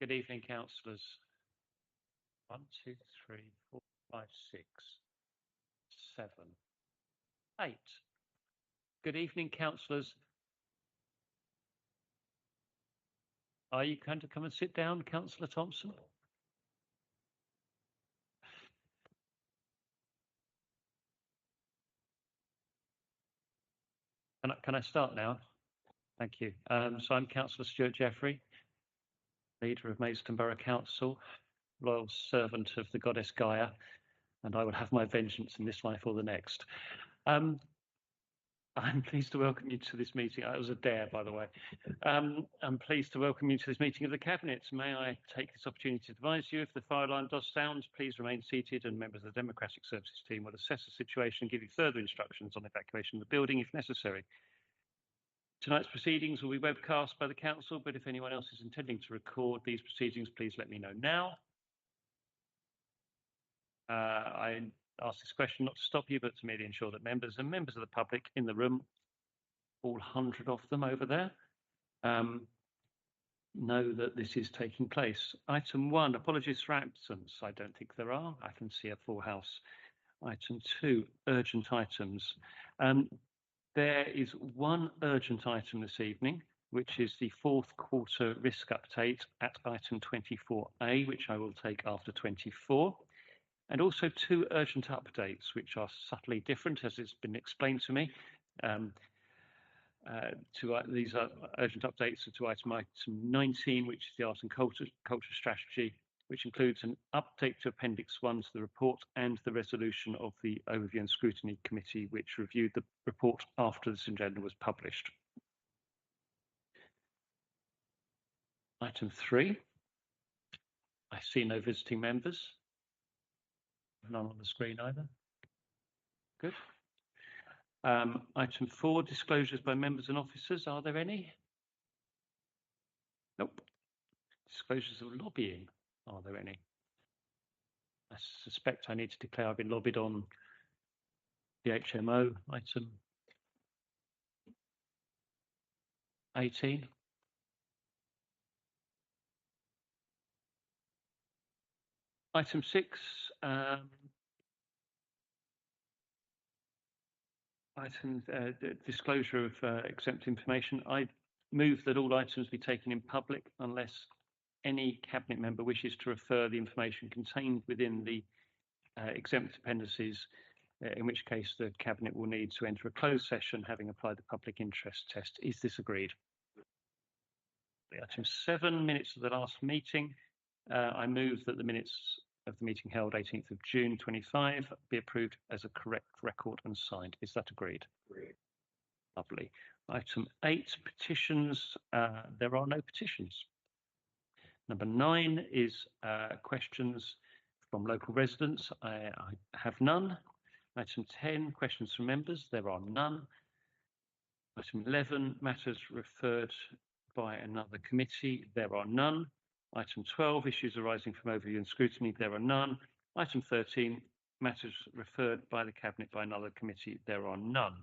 Good evening, councillors. 1, 2, 3, 4, 5, 6, 7, 8. Good evening, councillors. Are you going to come and sit down, Councillor Thompson? Can I start now? Thank you. So I'm Councillor Stuart Jeffrey, leader of Maidstone Borough Council, loyal servant of the goddess Gaia, and I will have my vengeance in this life or the next. I'm pleased to welcome you to this meeting. It was a dare, by the way. I'm pleased to welcome you to this meeting of the Cabinet. May I take this opportunity to advise you if the fire alarm does sound, please remain seated and members of the Democratic Services team will assess the situation and give you further instructions on evacuation of the building if necessary. Tonight's proceedings will be webcast by the Council, but if anyone else is intending to record these proceedings, please let me know now. I ask this question not to stop you, but to merely ensure that members of the public in the room, all 100 of them over there, know that this is taking place. Item 1, apologies for absence. I don't think there are. I can see a full house. Item 2, urgent items. There is one urgent item this evening, which is the fourth quarter risk update at item 24A, which I will take after 24. And also two urgent updates, which are subtly different, as it's been explained to me. These are urgent updates to item 19, which is the Art and Culture Strategy, which includes an update to Appendix 1 to the report and the resolution of the Overview and Scrutiny Committee, which reviewed the report after this agenda was published. Item 3, I see no visiting members. None on the screen either. Good. Item 4, disclosures by members and officers. Are there any? Nope. Disclosures of lobbying. Are there any? I suspect I need to declare I've been lobbied on the HMO item 18. Item 6, disclosure of exempt information. I move that all items be taken in public unless any Cabinet member wishes to refer the information contained within the exempt appendices, in which case the Cabinet will need to enter a closed session having applied the public interest test. Is this agreed? Item 7, minutes of the last meeting. I move that the minutes of the meeting held 18th of June 25 be approved as a correct record and signed. Is that agreed? Agreed. Lovely. Item 8, petitions. There are no petitions. Number 9 is questions from local residents. I have none. Item 10, questions from members. There are none. Item 11, matters referred by another committee. There are none. Item 12, issues arising from overview and scrutiny. There are none. Item 13, matters referred by the Cabinet by another committee. There are none.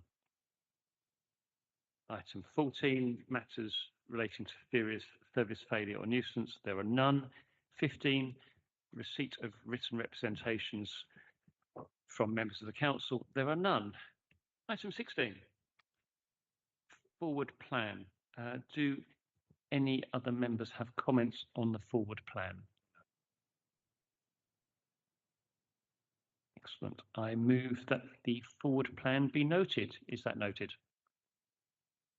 Item 14, matters relating to service failure or nuisance. There are none. 15, receipt of written representations from members of the Council. There are none. Item 16, forward plan. Do any other members have comments on the forward plan? Excellent. I move that the forward plan be noted. Is that noted?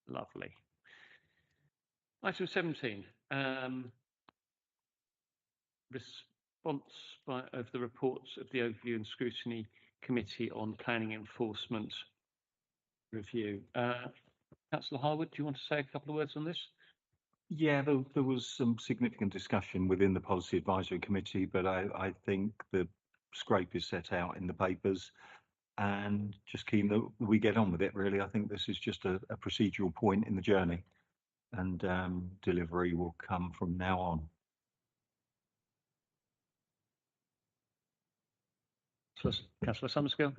Lovely. Item 17, response of the reports of the Overview and Scrutiny Committee on Planning Enforcement Review. Councillor Harwood, do you want to say a couple of words on this? Yeah, there was some significant discussion within the Policy Advisory Committee, but I think the scrape is set out in the papers and just keen that we get on with it, really. I think this is just a procedural point in the journey, and delivery will come from now on. Councillor Summerskill.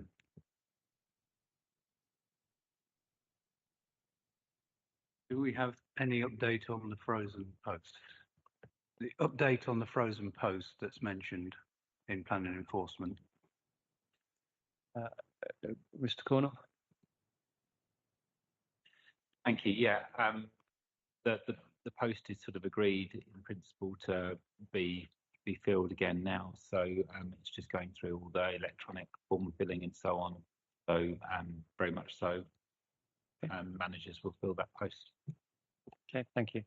Do we have any update on the frozen post? The update on the frozen post that's mentioned in planning enforcement. Mr. Cornell? Thank you. Yeah, the post is sort of agreed in principle to be filled again now. So it's just going through all the electronic form filling and so on. So very much so. Managers will fill that post. Okay, thank you.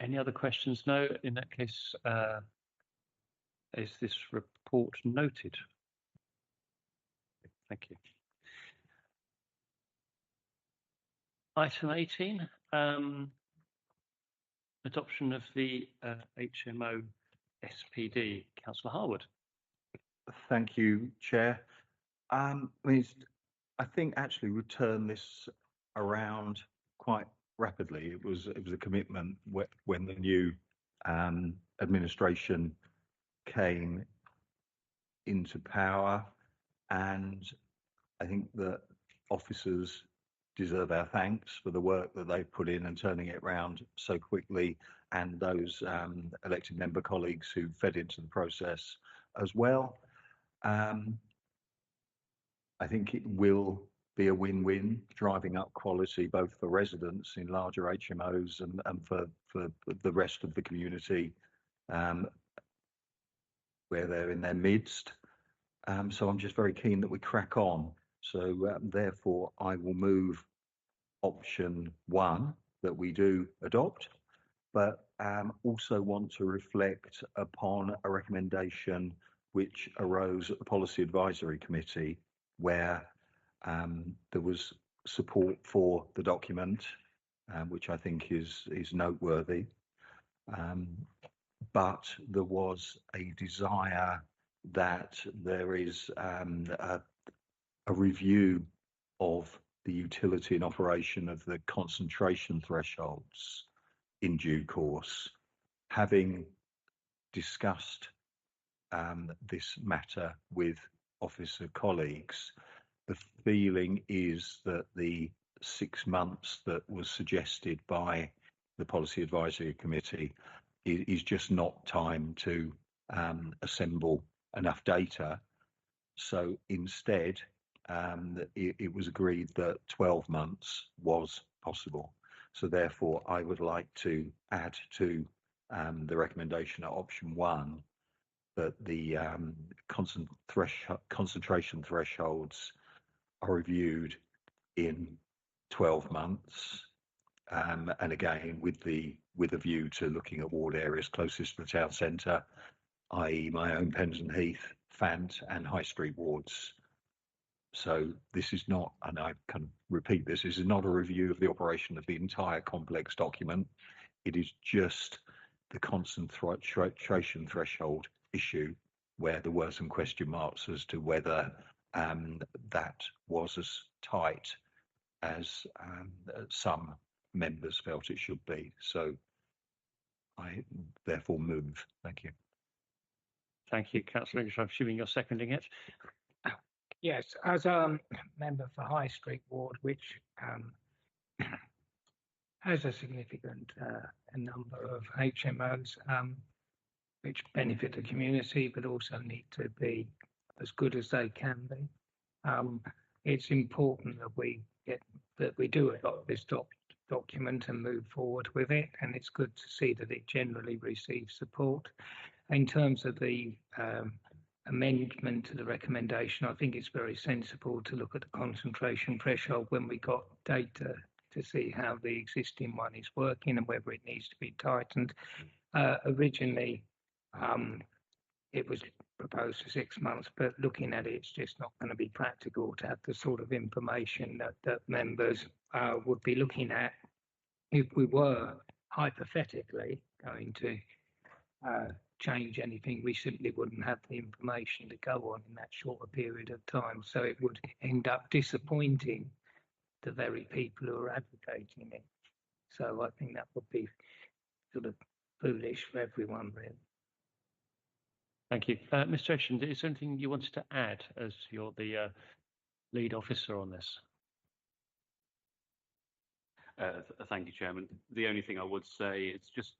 Any other questions? No. In that case, is this report noted? Thank you. Item 18, adoption of the HMO SPD. Councillor Harwood. Thank you, Chair. I think actually we turned this around quite rapidly. It was a commitment when the new administration came into power, and I think that officers deserve our thanks for the work that they've put in and turning it around so quickly, and those elected member colleagues who fed into the process as well. I think it will be a win-win, driving up quality both for residents in larger HMOs and for the rest of the community where they're in their midst. So I'm just very keen that we crack on. So therefore, I will move option 1 that we do adopt, but also want to reflect upon a recommendation which arose at the Policy Advisory Committee, where there was support for the document, which I think is noteworthy. But there was a desire that there is a review of the utility and operation of the concentration thresholds in due course. Having discussed this matter with officer colleagues, the feeling is that the 6 months that was suggested by the Policy Advisory Committee is just not time to assemble enough data. So instead, it was agreed that 12 months was possible. So therefore, I would like to add to the recommendation at option 1 that the concentration thresholds are reviewed in 12 months, and again with a view to looking at ward areas closest to the town centre, i.e. my own Penston Heath, Fant and High Street wards. So this is not, and I can repeat this is not a review of the operation of the entire complex document. It is just the concentration threshold issue where there were some question marks as to whether that was as tight as some members felt it should be. So I therefore move. Thank you. Thank you, Councillor English. I'm assuming you're seconding it. Yes, as a member for High Street Ward, which has a significant number of HMOs which benefit the community, but also need to be as good as they can be. It's important that we do adopt this document and move forward with it, and it's good to see that it generally receives support. In terms of the amendment to the recommendation, I think it's very sensible to look at the concentration threshold when we got data to see how the existing one is working and whether it needs to be tightened. Originally, it was proposed for 6 months, but looking at it, it's just not going to be practical to have the sort of information that members would be looking at if we were hypothetically going to change anything. We simply wouldn't have the information to go on in that shorter period of time. So it would end up disappointing the very people who are advocating it. So I think that would be sort of foolish for everyone, really. Thank you. Mr. Eshin, is there anything you wanted to add as you're the lead officer on this? Thank you, Chairman. The only thing I would say is just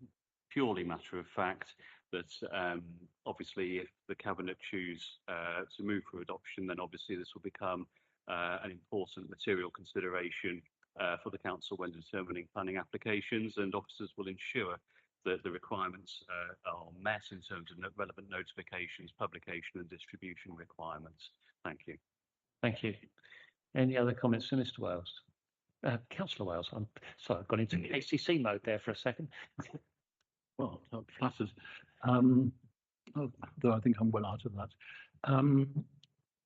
purely matter of fact that obviously if the Cabinet choose to move for adoption, then obviously this will become an important material consideration for the council when determining planning applications, and officers will ensure that the requirements are met in terms of relevant notifications, publication and distribution requirements. Thank you. Thank you. Any other comments from Mr. Wales? Councillor Wales, I'm sorry, I've gone into ACC mode there for a second. Well, I'm flattered. Though I think I'm well out of that.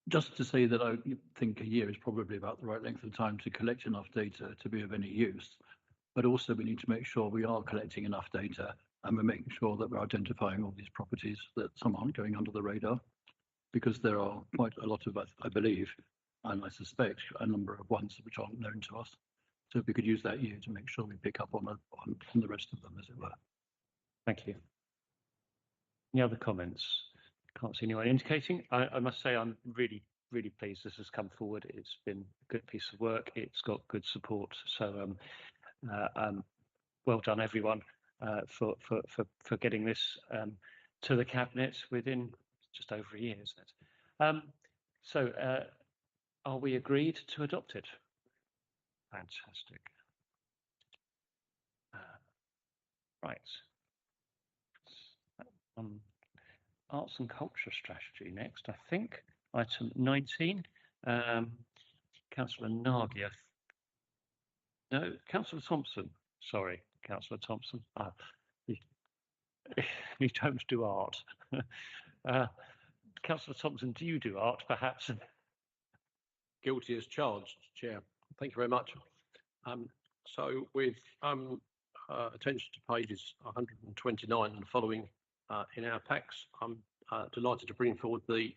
Just to say that I think a year is probably about the right length of time to collect enough data to be of any use. But also we need to make sure we are collecting enough data and we're making sure that we're identifying all these properties that some aren't going under the radar, because there are quite a lot of, I believe, and I suspect a number of ones which aren't known to us. So if we could use that year to make sure we pick up on the rest of them, as it were. Thank you. Any other comments? Can't see anyone indicating. I must say I'm really pleased this has come forward. It's been a good piece of work. It's got good support. So well done everyone for getting this to the Cabinet within just over a year, isn't it? So are we agreed to adopt it? Fantastic. Right. Arts and culture strategy next, I think. Item 19. Councillor Nagy. No, Councillor Thompson. Sorry, Councillor Thompson. You don't do art. Councillor Thompson, do you do art, perhaps? Guilty as charged, Chair. Thank you very much. So with attention to pages 129 and following in our packs, I'm delighted to bring forward the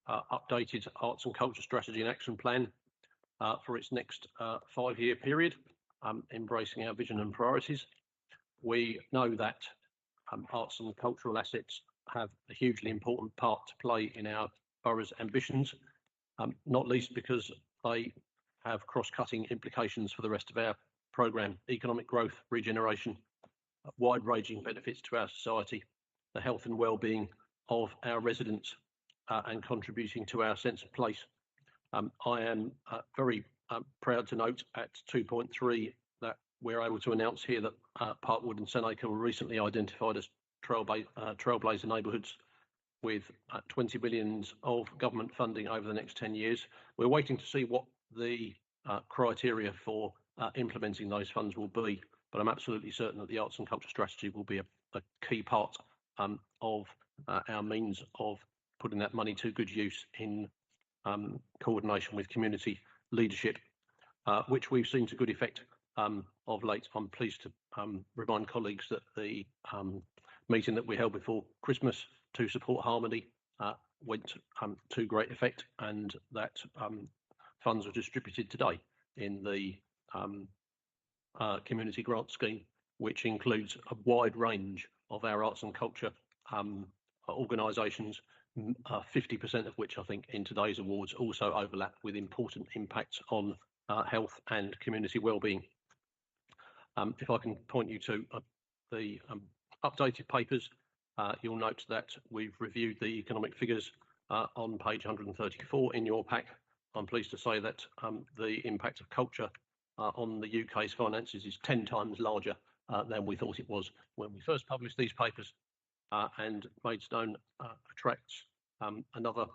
updated Arts and Culture Strategy and Action Plan for its next 5-year period, embracing our vision and priorities. We know that arts and cultural assets have a hugely important part to play in our borough's ambitions, not least because they have cross-cutting implications for the rest of our programme: economic growth, regeneration, wide-ranging benefits to our society, the health and well-being of our residents, and contributing to our sense of place. I am very proud to note at 2.3 that we're able to announce here that Parkwood and Senacre were recently identified as trailblazer neighbourhoods with 20 million of government funding over the next 10 years. We're waiting to see what the criteria for implementing those funds will be, but I'm absolutely certain that the arts and culture strategy will be a key part of our means of putting that money to good use in coordination with community leadership, which we've seen to good effect of late. I'm pleased to remind colleagues that the meeting that we held before Christmas to support Harmony went to great effect, and that funds were distributed today in the community grant scheme, which includes a wide range of our arts and culture organisations, 50% of which I think in today's awards also overlap with important impacts on health and community wellbeing. If I can point you to the updated papers, you'll note that we've reviewed the economic figures on page 134 in your pack. I'm pleased to say that the impact of culture on the UK's finances is 10 times larger than we thought it was when we first published these papers, and Maidstone attracts another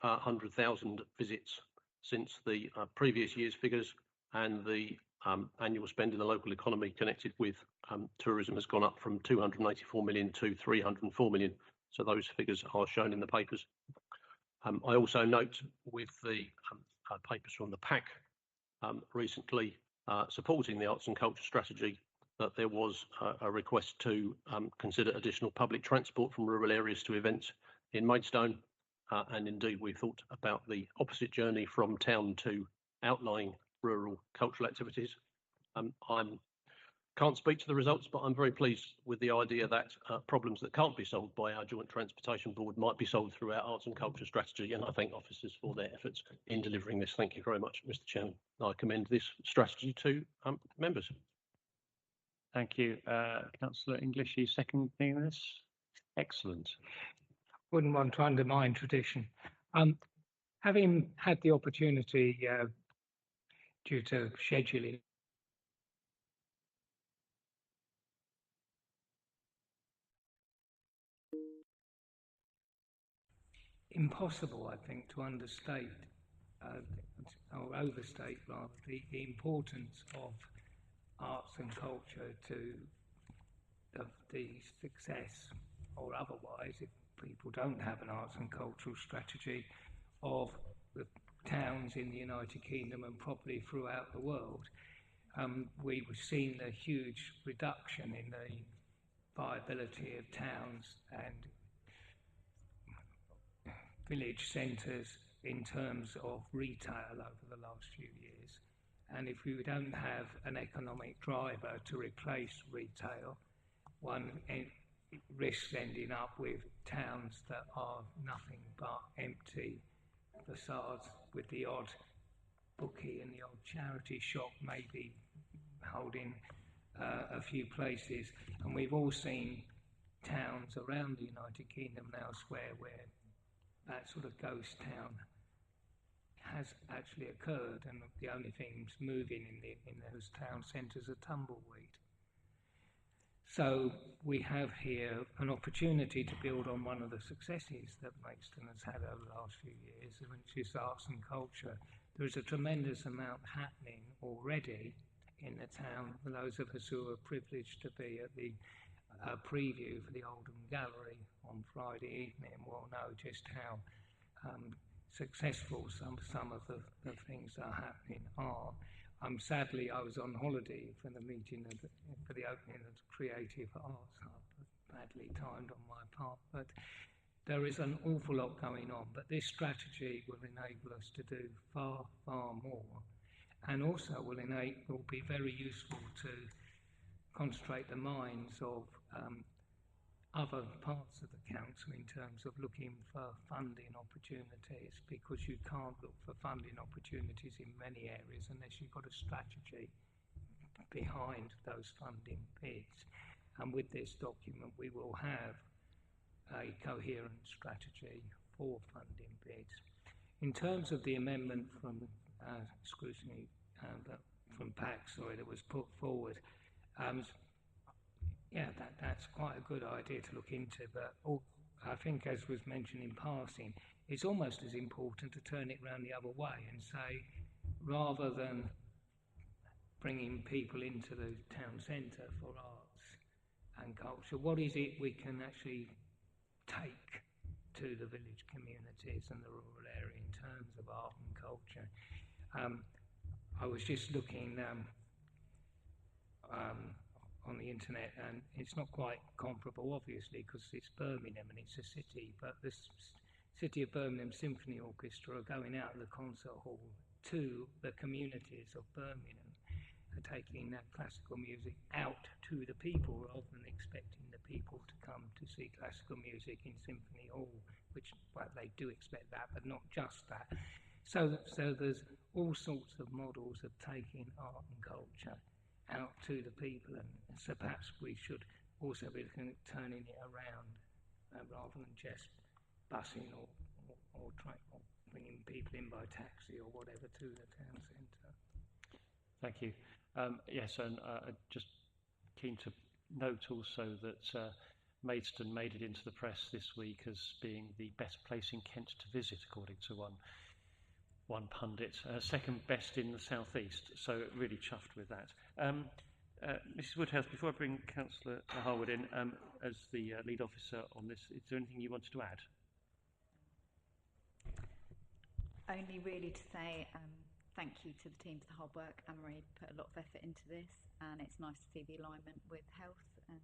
100,000 visits since the previous year's figures, and the annual spend in the local economy connected with tourism has gone up from 284 million to 304 million. So those figures are shown in the papers. I also note with the papers from the PAC recently supporting the arts and culture strategy that there was a request to consider additional public transport from rural areas to events in Maidstone, and indeed we thought about the opposite journey from town to outlying rural cultural activities. I can't speak to the results, but I'm very pleased with the idea that problems that can't be solved by our Joint Transportation Board might be solved through our arts and culture strategy, and I thank officers for their efforts in delivering this. Thank you very much, Mr. Chairman. I commend this strategy to members. Thank you. Councillor English, you seconding this? Excellent. Wouldn't want to undermine tradition. Having had the opportunity due to scheduling impossible, I think, to understate or overstate rather the importance of arts and culture to the success, or otherwise, if people don't have an arts and cultural strategy, of the towns in the United Kingdom and probably throughout the world. We've seen a huge reduction in the viability of towns and village centres in terms of retail over the last few years. And if we don't have an economic driver to replace retail, one risks ending up with towns that are nothing but empty facades, with the odd bookie and the odd charity shop maybe holding a few places. And we've all seen towns around the United Kingdom and elsewhere where that sort of ghost town has actually occurred, and the only things moving in those town centres are tumbleweed. So we have here an opportunity to build on one of the successes that Maidstone has had over the last few years, which is arts and culture. There is a tremendous amount happening already in the town. For those of us who are privileged to be at the preview for the Oldham Gallery on Friday evening will know just how successful some of the things that are happening are. Sadly, I was on holiday for the meeting for the opening of the Creative Arts Hub, badly timed on my part, but there is an awful lot going on. But this strategy will enable us to do far, far more, and also will be very useful to concentrate the minds of other parts of the council in terms of looking for funding opportunities, because you can't look for funding opportunities in many areas unless you've got a strategy behind those funding bids. And with this document, we will have a coherent strategy for funding bids. In terms of the amendment from scrutiny from PAC, that was put forward, yeah, that's quite a good idea to look into, but I think, as was mentioned in passing, it's almost as important to turn it round the other way and say, rather than bringing people into the town centre for arts and culture, what is it we can actually take to the village communities and the rural area in terms of art and culture? I was just looking on the internet, and it's not quite comparable, obviously, because it's Birmingham and it's a city, but the City of Birmingham Symphony Orchestra are going out of the concert hall to the communities of Birmingham and taking that classical music out to the people, rather than expecting the people to come to see classical music in Symphony Hall, which, well, they do expect that, but not just that. So there's all sorts of models of taking art and culture out to the people, and so perhaps we should also be looking at turning it around rather than just busing or bringing people in by taxi or whatever to the town centre. Thank you. Yes, and just keen to note also that Maidstone made it into the press this week as being the best place in Kent to visit, according to one pundit, second best in the southeast, so really chuffed with that. Mrs Woodhouse, before I bring Councillor Harwood in as the lead officer on this, is there anything you wanted to add? Only really to say thank you to the team for the hard work. Anne-Marie put a lot of effort into this, and it's nice to see the alignment with health, and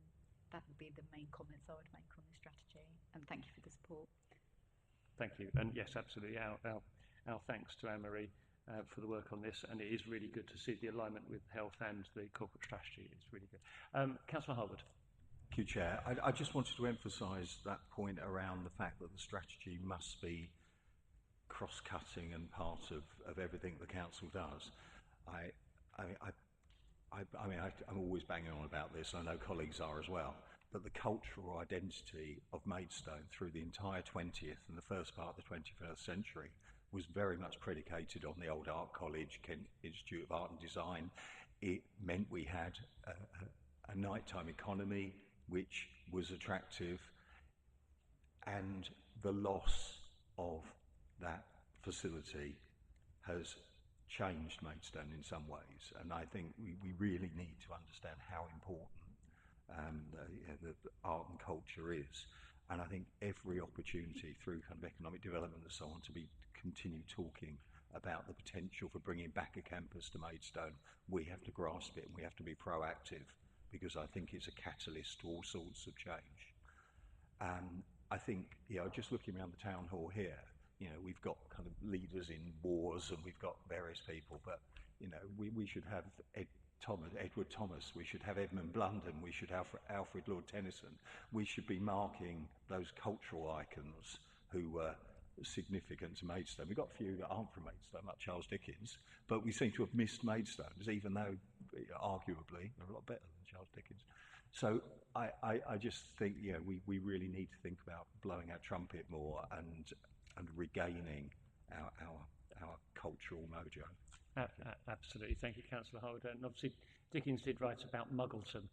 that would be the main comments I would make on this strategy, and thank you for the support. Thank you, and yes, absolutely, our thanks to Anne-Marie for the work on this, and it is really good to see the alignment with health and the corporate strategy. It's really good. Councillor Harwood. Thank you, Chair. I just wanted to emphasise that point around the fact that the strategy must be cross-cutting and part of everything the council does. I mean, I'm always banging on about this, and I know colleagues are as well, but the cultural identity of Maidstone through the entire 20th and the first part of the 21st century was very much predicated on the old art college, Kent Institute of Art and Design. It meant we had a nighttime economy which was attractive, and the loss of that facility has changed Maidstone in some ways, and I think we really need to understand how important the art and culture is. And I think every opportunity through kind of economic development and so on to continue talking about the potential for bringing back a campus to Maidstone, we have to grasp it and we have to be proactive, because I think it's a catalyst to all sorts of change. I think, just looking around the town hall here, we've got kind of leaders in wars and we've got various people, but, we should have Edward Thomas, we should have Edmund Blunden, we should have Alfred Lord Tennyson. We should be marking those cultural icons who were significant to Maidstone. We've got a few that aren't from Maidstone, like Charles Dickens, but we seem to have missed Maidstones, even though arguably they're a lot better than Charles Dickens. So I just think, we really need to think about blowing our trumpet more and regaining our cultural mojo. Absolutely. Thank you, Councillor Harwood. And obviously, Dickens did write about Muggleton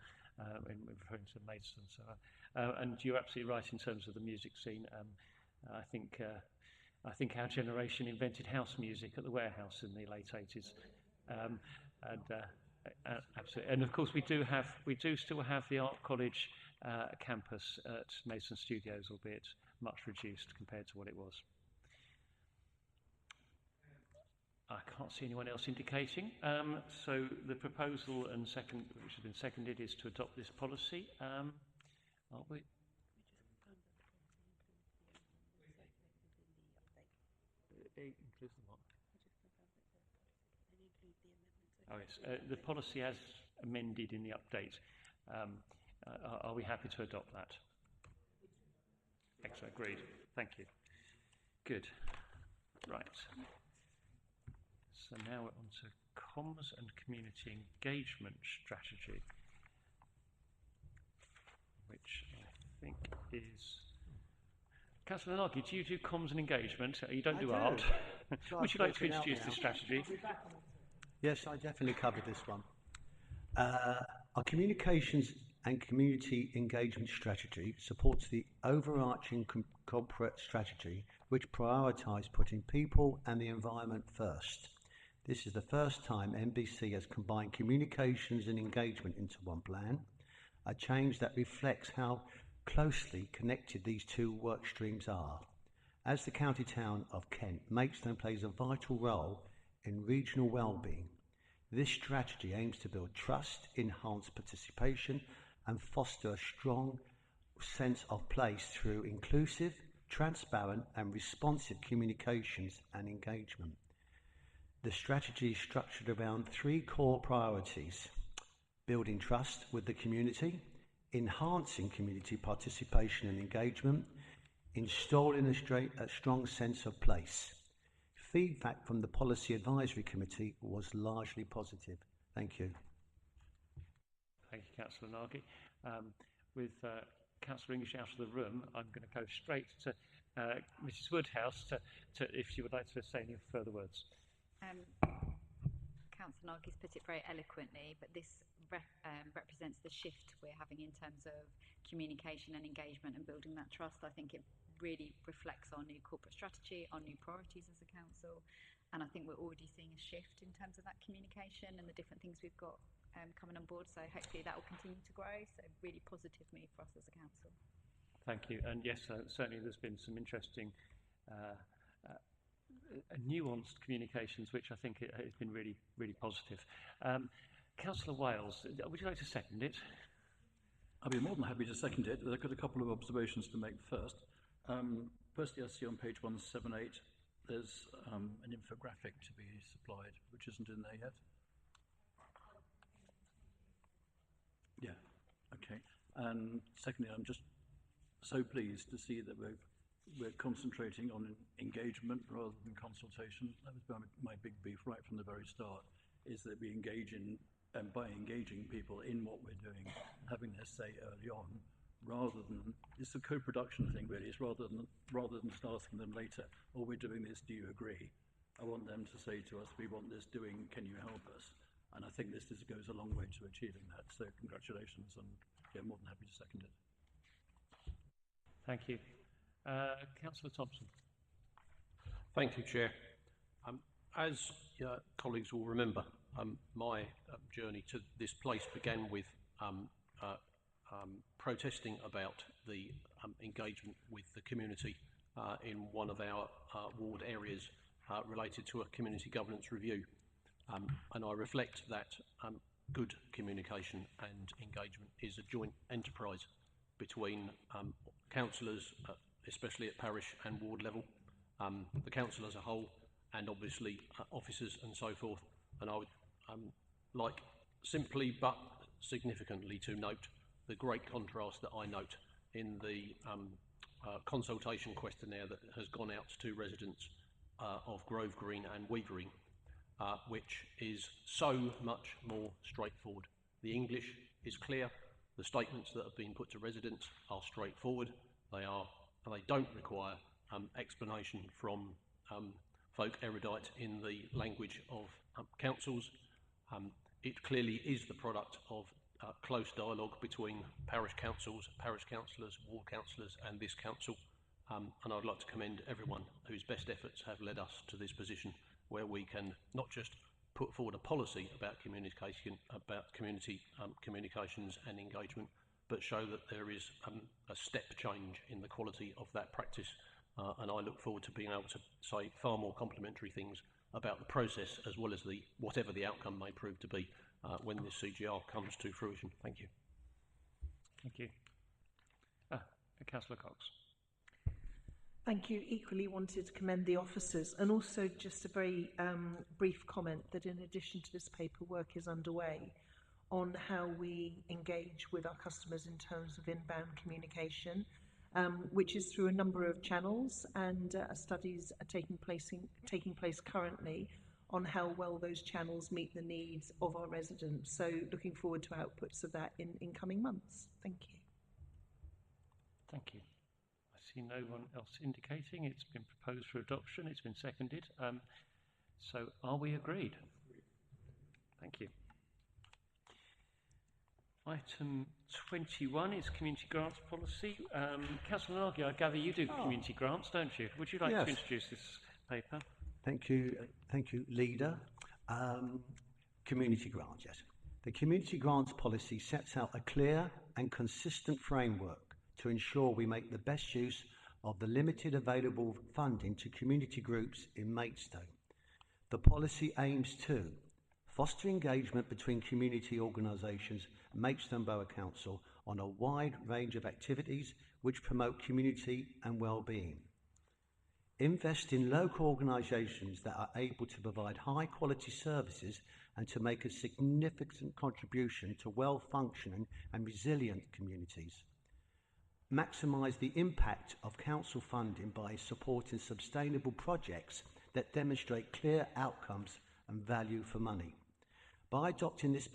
in referring to Maidstone. So, and you're absolutely right in terms of the music scene. I think our generation invented house music at the Warehouse in the late 80s. Absolutely. And of course, we do still have the Art College campus at Maidstone Studios, albeit much reduced compared to what it was. I can't see anyone else indicating. So the proposal which has been seconded, is to adopt this policy. Are we? It includes the what? Oh yes, the policy as amended in the update. Are we happy to adopt that? Excellent, agreed. Thank you. Good. Right. So now we're on to comms and community engagement strategy, which I think is... Councillor Nagy, do you do comms and engagement? You don't do art. Would you like to introduce this strategy? Yes, I definitely covered this one. Our communications and community engagement strategy supports the overarching corporate strategy, which prioritises putting people and the environment first. This is the first time MBC has combined communications and engagement into one plan, a change that reflects how closely connected these two work streams are. As the county town of Kent, Maidstone plays a vital role in regional well-being. This strategy aims to build trust, enhance participation, and foster a strong sense of place through inclusive, transparent, and responsive communications and engagement. The strategy is structured around three core priorities: building trust with the community, enhancing community participation and engagement, installing a strong sense of place. Feedback from the Policy Advisory Committee was largely positive. Thank you. Thank you, Councillor Nagy. With Councillor English out of the room, I'm going to go straight to Mrs Woodhouse to if she would like to say any further words. Councillor Nagy's put it very eloquently, but this represents the shift we're having in terms of communication and engagement and building that trust. I think it really reflects our new corporate strategy, our new priorities as a council, and I think we're already seeing a shift in terms of that communication and the different things we've got coming on board. So hopefully that will continue to grow. So really positive move for us as a council. Thank you. And yes, certainly there's been some interesting nuanced communications, which I think has been really, really positive. Councillor Wales, would you like to second it? I'd be more than happy to second it. I've got a couple of observations to make first. Firstly, I see on page 178, there's an infographic to be supplied, which isn't in there yet. Yeah, okay. And secondly, I'm just so pleased to see that we're concentrating on engagement rather than consultation. That was my big beef right from the very start, is that we engage in and by engaging people in what we're doing, having their say early on, rather than, it's a co-production thing really, it's rather than just asking them later, oh, we're doing this, do you agree? I want them to say to us, we want this doing, can you help us? And I think this goes a long way to achieving that. So congratulations, and yeah, more than happy to second it. Thank you. Councillor Thompson. Thank you, Chair. As colleagues will remember, my journey to this place began with protesting about the engagement with the community in one of our ward areas related to a community governance review. And I reflect that good communication and engagement is a joint enterprise between councillors, especially at parish and ward level, the council as a whole, and obviously officers and so forth. And I would like simply but significantly to note the great contrast that I note in the consultation questionnaire that has gone out to residents of Grove Green and Weavering, which is so much more straightforward. The English is clear, the statements that have been put to residents are straightforward, they don't require explanation from folk erudite in the language of councils. It clearly is the product of close dialogue between parish councils, parish councillors, ward councillors and this council. And I'd like to commend everyone whose best efforts have led us to this position where we can not just put forward a policy about communication, about community communications and engagement, but show that there is a step change in the quality of that practice. And I look forward to being able to say far more complimentary things about the process as well as the whatever the outcome may prove to be when this CGR comes to fruition. Thank you. Thank you. Councillor Cox. Thank you. Equally wanted to commend the officers, and also just a very brief comment that in addition to this paperwork is underway on how we engage with our customers in terms of inbound communication, which is through a number of channels, and studies are taking place currently on how well those channels meet the needs of our residents. So looking forward to outputs of that in coming months. Thank you. Thank you. I see no one else indicating. It's been proposed for adoption. It's been seconded. So are we agreed? Thank you. Item 21 is community grants policy. Councillor Nagy, I gather you do community grants, don't you? Would you like to introduce this paper? Thank you, Leader. Community grants, yes. The community grants policy sets out a clear and consistent framework to ensure we make the best use of the limited available funding to community groups in Maidstone. The policy aims to foster engagement between community organisations and Maidstone Borough Council on a wide range of activities which promote community and well-being. Invest in local organisations that are able to provide high-quality services and to make a significant contribution to well-functioning and resilient communities. Maximise the impact of council funding by supporting sustainable projects that demonstrate clear outcomes and value for money. By adopting this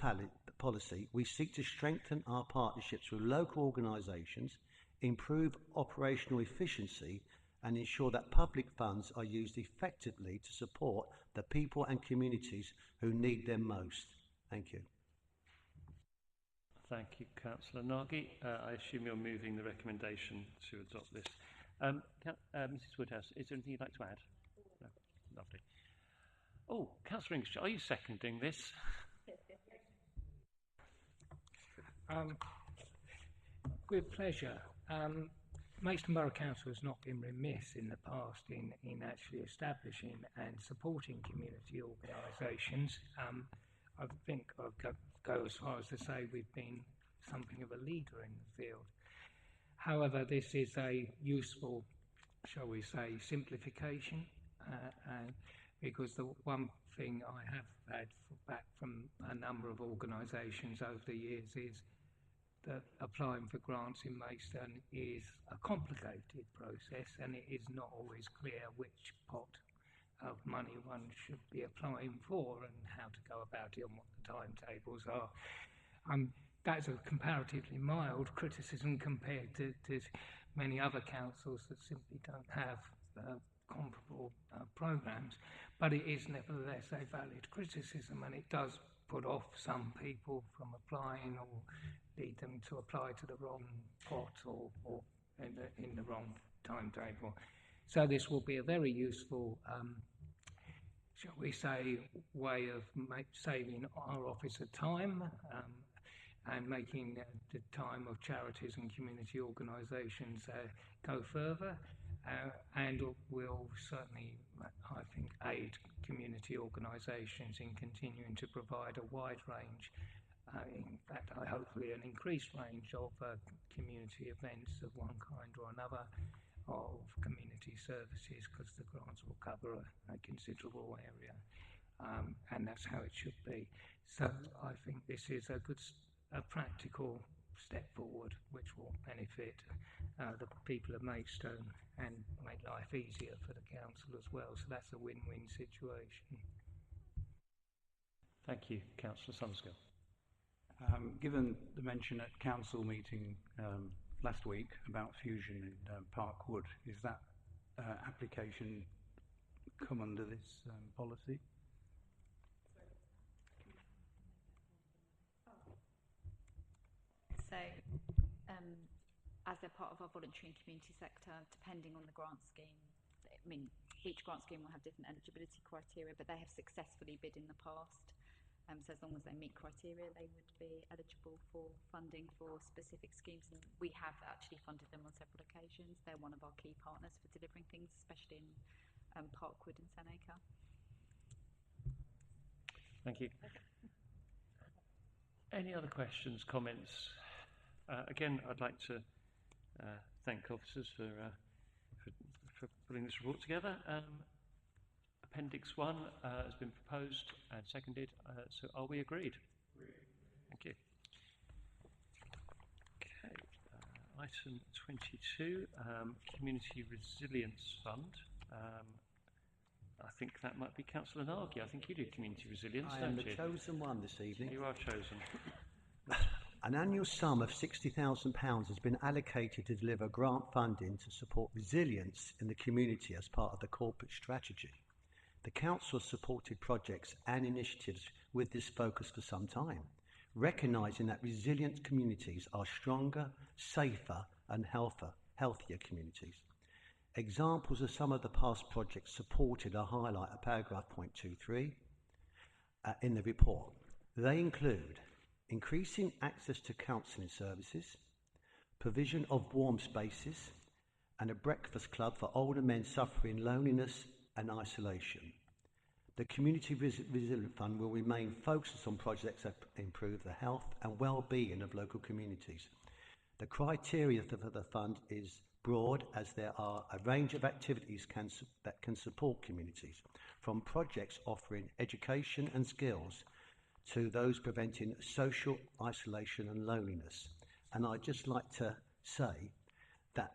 policy, we seek to strengthen our partnerships with local organisations, improve operational efficiency, and ensure that public funds are used effectively to support the people and communities who need them most. Thank you. Thank you, Councillor Nagy. I assume you're moving the recommendation to adopt this. Mrs Woodhouse, is there anything you'd like to add? No? Lovely. Oh, Councillor English, are you seconding this? With pleasure. Maidstone Borough Council has not been remiss in the past in actually establishing and supporting community organisations. I think I'd go as far as to say we've been something of a leader in the field. However, this is a useful, shall we say, simplification, because the one thing I have had back from a number of organisations over the years is that applying for grants in Maidstone is a complicated process, and it is not always clear which pot of money one should be applying for and how to go about it and what the timetables are. That's a comparatively mild criticism compared to many other councils that simply don't have comparable programmes, but it is nevertheless a valid criticism, and it does put off some people from applying or lead them to apply to the wrong pot or in the wrong timetable. So this will be a very useful, shall we say, way of saving our officer time and making the time of charities and community organisations go further, and will certainly, I think, aid community organisations in continuing to provide a wide range, in fact, hopefully an increased range of community events of one kind or another, of community services, because the grants will cover a considerable area, and that's how it should be. So I think this is a practical step forward which will benefit the people of Maidstone and make life easier for the council as well. So that's a win-win situation. Thank you, Councillor Summerskill. Given the mention at council meeting last week about fusion in Parkwood, is that application come under this policy? So, as they're part of our voluntary and community sector, depending on the grant scheme, I mean, each grant scheme will have different eligibility criteria, but they have successfully bid in the past. So as long as they meet criteria, they would be eligible for funding for specific schemes. And we have actually funded them on several occasions. They're one of our key partners for delivering things, especially in Parkwood and Sanacre. Thank you. Any other questions, comments? Again, I'd like to thank officers for putting this report together. Appendix 1 has been proposed and seconded. So are we agreed? Thank you. Okay. Item 22, Community Resilience Fund. I think that might be Councillor Nagy. I think you do community resilience, I don't am you? the chosen one this evening. You are chosen. An annual sum of £60,000 has been allocated to deliver grant funding to support resilience in the community as part of the corporate strategy. The council has supported projects and initiatives with this focus for some time, recognising that resilient communities are stronger, safer and healthier communities. Examples of some of the past projects supported are highlighted at paragraph 0.23 in the report. They include increasing access to counselling services, provision of warm spaces, and a breakfast club for older men suffering loneliness and isolation. The Community Resilience Fund will remain focused on projects that improve the health and well-being of local communities. The criteria for the fund is broad, as there are a range of activities that can support communities, from projects offering education and skills to those preventing social isolation and loneliness. And I'd just like to say that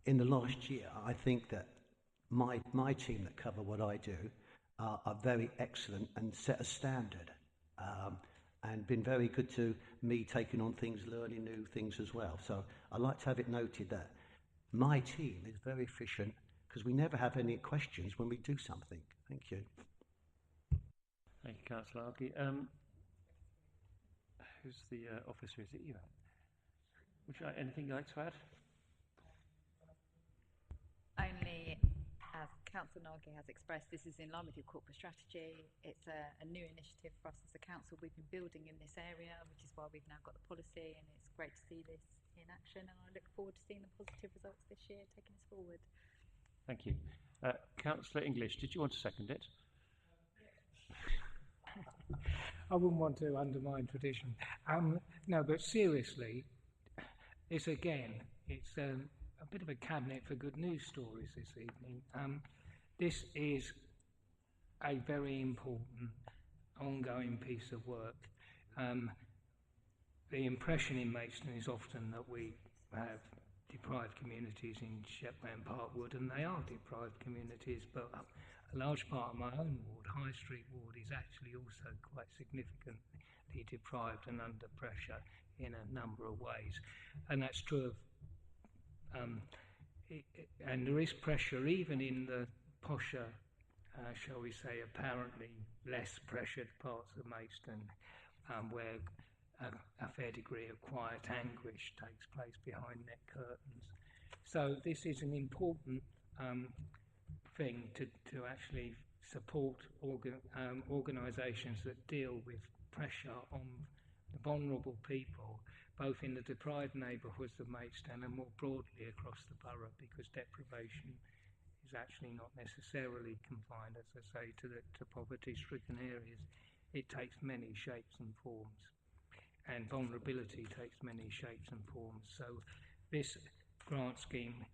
in the last year, I think that my team that cover what I do are very excellent and set a standard, and been very good to me taking on things, learning new things as well. So I'd like to have it noted that my team is very efficient because we never have any questions when we do something. Thank you. Thank you, Councillor Argy. Who's the officer? Is it you? Would you like anything you'd like to add? Only, as Councillor Nagy has expressed, this is in line with your corporate strategy. It's a new initiative for us as a council. We've been building in this area, which is why we've now got the policy, and it's great to see this in action, and I look forward to seeing the positive results this year taking us forward. Thank you. Councillor English, did you want to second it? I wouldn't want to undermine tradition. No, but seriously, it's a bit of a cabinet for good news stories this evening. This is a very important ongoing piece of work. The impression in Maidstone is often that we have deprived communities in Shepway and Parkwood, and they are deprived communities, but a large part of my own ward, High Street ward, is actually also quite significantly deprived and under pressure in a number of ways. And that's true of, and there is pressure even in the posher, shall we say, apparently less pressured parts of Maidstone, where a fair degree of quiet anguish takes place behind net curtains. So this is an important thing to actually support organisations that deal with pressure on the vulnerable people, both in the deprived neighbourhoods of Maidstone and more broadly across the borough, because deprivation is actually not necessarily confined, as I say, to poverty-stricken areas. It takes many shapes and forms, and vulnerability takes many shapes and forms. So this grant scheme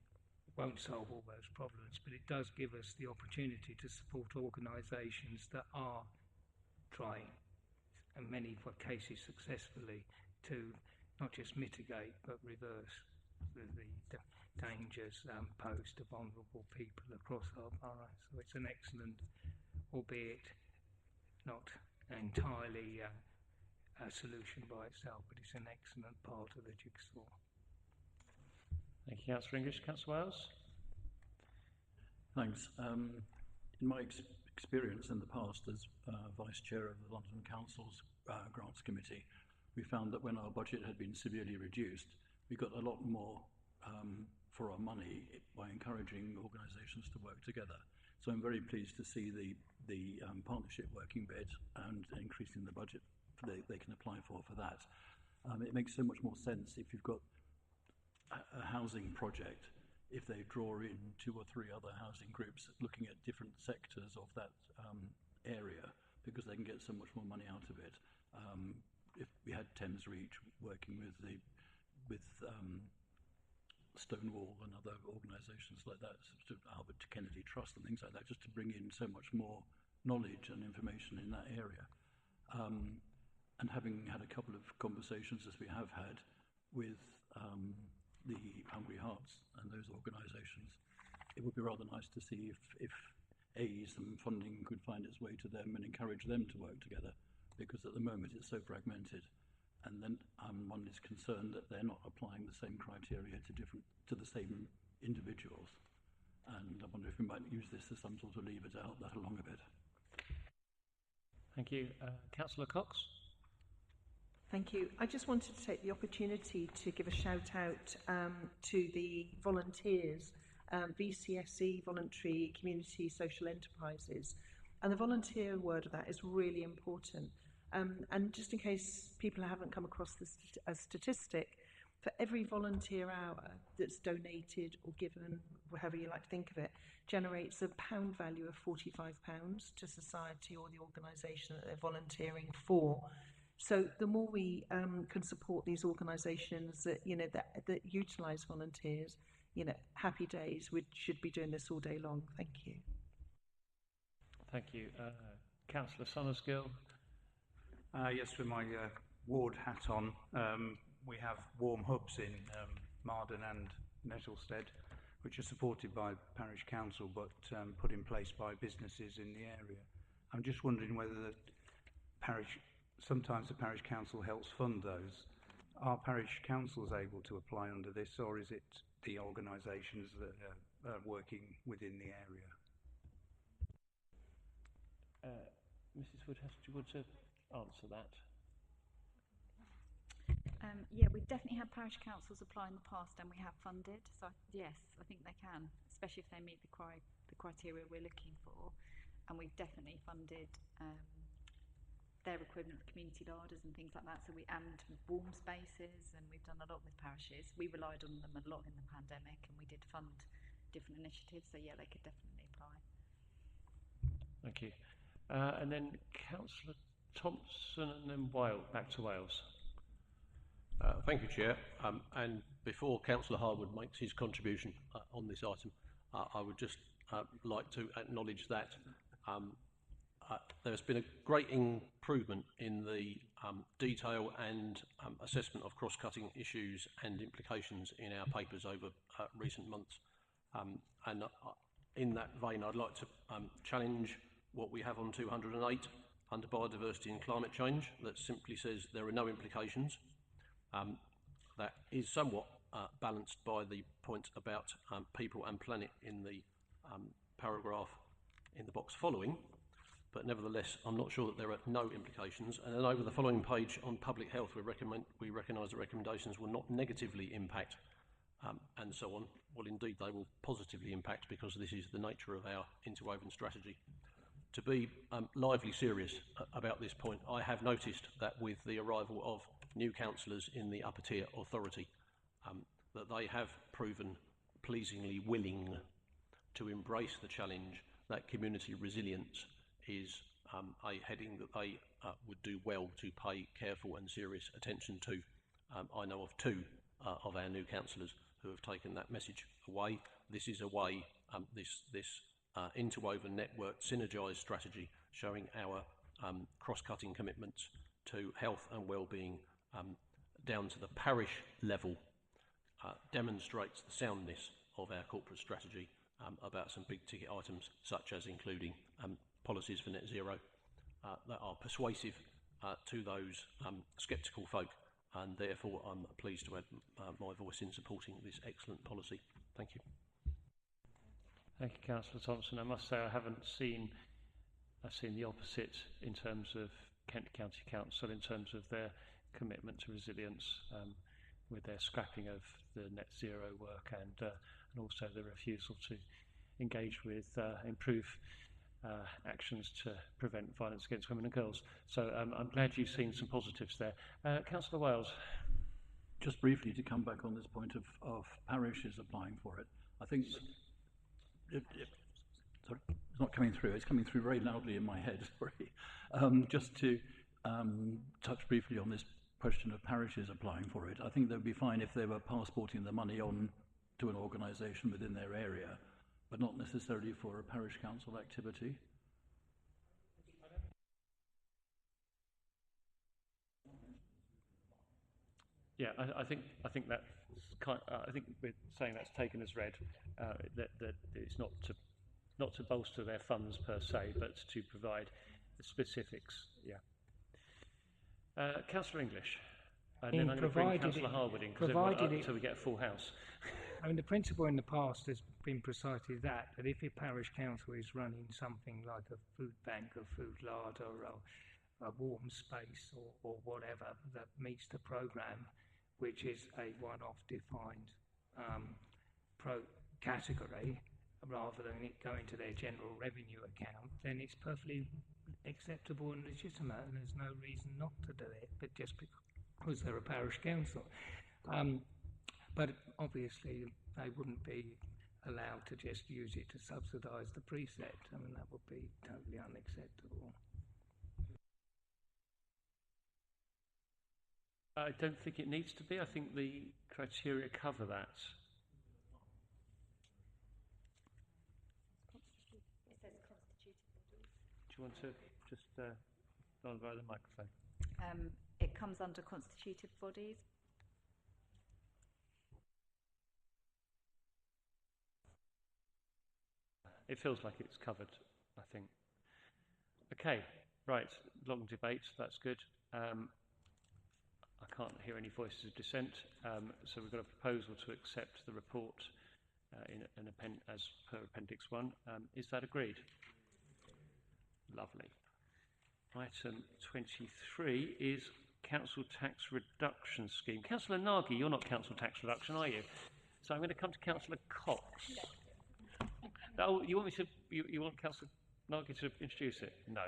won't solve all those problems, but it does give us the opportunity to support organisations that are trying, in many cases successfully, to not just mitigate but reverse the dangers posed to vulnerable people across our borough. So it's an excellent, albeit not entirely a solution by itself, but it's an excellent part of the jigsaw. Thank you, Councillor English. Councillor Wales? Thanks. In my experience in the past as Vice Chair of the London Council's Grants Committee, we found that when our budget had been severely reduced, we got a lot more for our money by encouraging organisations to work together. So I'm very pleased to see the partnership working bit and increasing the budget they can apply for that. It makes so much more sense if you've got a housing project, if they draw in 2 or 3 other housing groups looking at different sectors of that area, because they can get so much more money out of it. If we had Thames Reach working with Stonewall and other organisations like that, Albert Kennedy Trust and things like that, just to bring in so much more knowledge and information in that area. And having had a couple of conversations, as we have had, with the Hungry Hearts and those organisations, it would be rather nice to see if some funding could find its way to them and encourage them to work together, because at the moment it's so fragmented, and then one is concerned that they're not applying the same criteria to the same individuals. And I wonder if we might use this as some sort of lever to help that along a bit. Thank you. Councillor Cox? Thank you. I just wanted to take the opportunity to give a shout out to the volunteers, VCSE, Voluntary Community Social Enterprises. And the volunteer word of that is really important. And just in case people haven't come across this a statistic, for every volunteer hour that's donated or given, however you like to think of it, generates a pound value of £45 to society or the organisation that they're volunteering for. So the more we can support these organisations that that utilise volunteers, happy days. We should be doing this all day long. Thank you. Thank you. Councillor Summersgill? Yes, with my ward hat on, we have warm hubs in Marden and Nettlestead, which are supported by Parish Council but put in place by businesses in the area. I'm just wondering whether sometimes the Parish Council helps fund those. Are Parish Councils able to apply under this, or is it the organisations that are working within the area? Mrs Woodhouse, do you want to answer that? Yeah, we've definitely had parish councils apply in the past, and we have funded. So yes, I think they can, especially if they meet the criteria we're looking for. And we've definitely funded their equivalent of community larders and things like that. So and warm spaces, and we've done a lot with parishes. We relied on them a lot in the pandemic, and we did fund different initiatives. So yeah, they could definitely apply. Thank you. And then Councillor Thompson, and then back to Wales. Thank you, Chair. And before Councillor Harwood makes his contribution on this item, I would just like to acknowledge that there's been a great improvement in the detail and assessment of cross-cutting issues and implications in our papers over recent months. And in that vein, I'd like to challenge what we have on 208 under biodiversity and climate change that simply says there are no implications. That is somewhat balanced by the point about people and planet in the paragraph in the box following, but nevertheless, I'm not sure that there are no implications. And then over the following page on public health, we recognise the recommendations will not negatively impact and so on. Well, indeed, they will positively impact because this is the nature of our interwoven strategy. To be lively serious about this point, I have noticed that with the arrival of new councillors in the upper tier authority, that they have proven pleasingly willing to embrace the challenge that community resilience is a heading that they would do well to pay careful and serious attention to. I know of two of our new councillors who have taken that message away. This is a way, this interwoven network synergised strategy showing our cross-cutting commitments to health and well-being down to the parish level demonstrates the soundness of our corporate strategy about some big ticket items such as including policies for net zero that are persuasive to those sceptical folk, and therefore I'm pleased to add my voice in supporting this excellent policy. Thank you. Thank you, Councillor Thompson. I must say I've seen the opposite in terms of Kent County Council, in terms of their commitment to resilience with their scrapping of the net zero work and also the refusal to engage with improve actions to prevent violence against women and girls. So I'm glad you've seen some positives there. Councillor Wales. Just briefly to come back on this point of parishes applying for it, I think sorry, it's not coming through. It's coming through very loudly in my head. Sorry. Just to touch briefly on this question of parishes applying for it, I think they would be fine if they were passporting the money on to an organisation within their area, but not necessarily for a parish council activity. Yeah, I think that's I think we're saying that's taken as read. That it's not to bolster their funds per se, but to provide the specifics. Yeah. Councillor English, and then I'm going to bring Councillor Harwood in until we get a full house. I mean, the principle in the past has been precisely that if a parish council is running something like a food bank or food larder or a warm space or whatever that meets the programme, which is a one-off defined category, rather than it going to their general revenue account, then it's perfectly acceptable and legitimate, and there's no reason not to do it, but just because they're a parish council. But obviously they wouldn't be allowed to just use it to subsidise the precept. I mean, that would be totally unacceptable. I don't think it needs to be. I think the criteria cover that. It says constituted bodies. Do you want to just go by the microphone? It comes under constituted bodies. It feels like it's covered, I think. Okay, right, long debate, that's good. I can't hear any voices of dissent, so we've got a proposal to accept the report as per Appendix 1. Is that agreed? Lovely. Item 23 is Council Tax Reduction Scheme. Councillor Nagy, you're not Council Tax Reduction, are you? So I'm going to come to Councillor Cox. Oh, you want me to? You want Councillor Nagy to introduce it? No.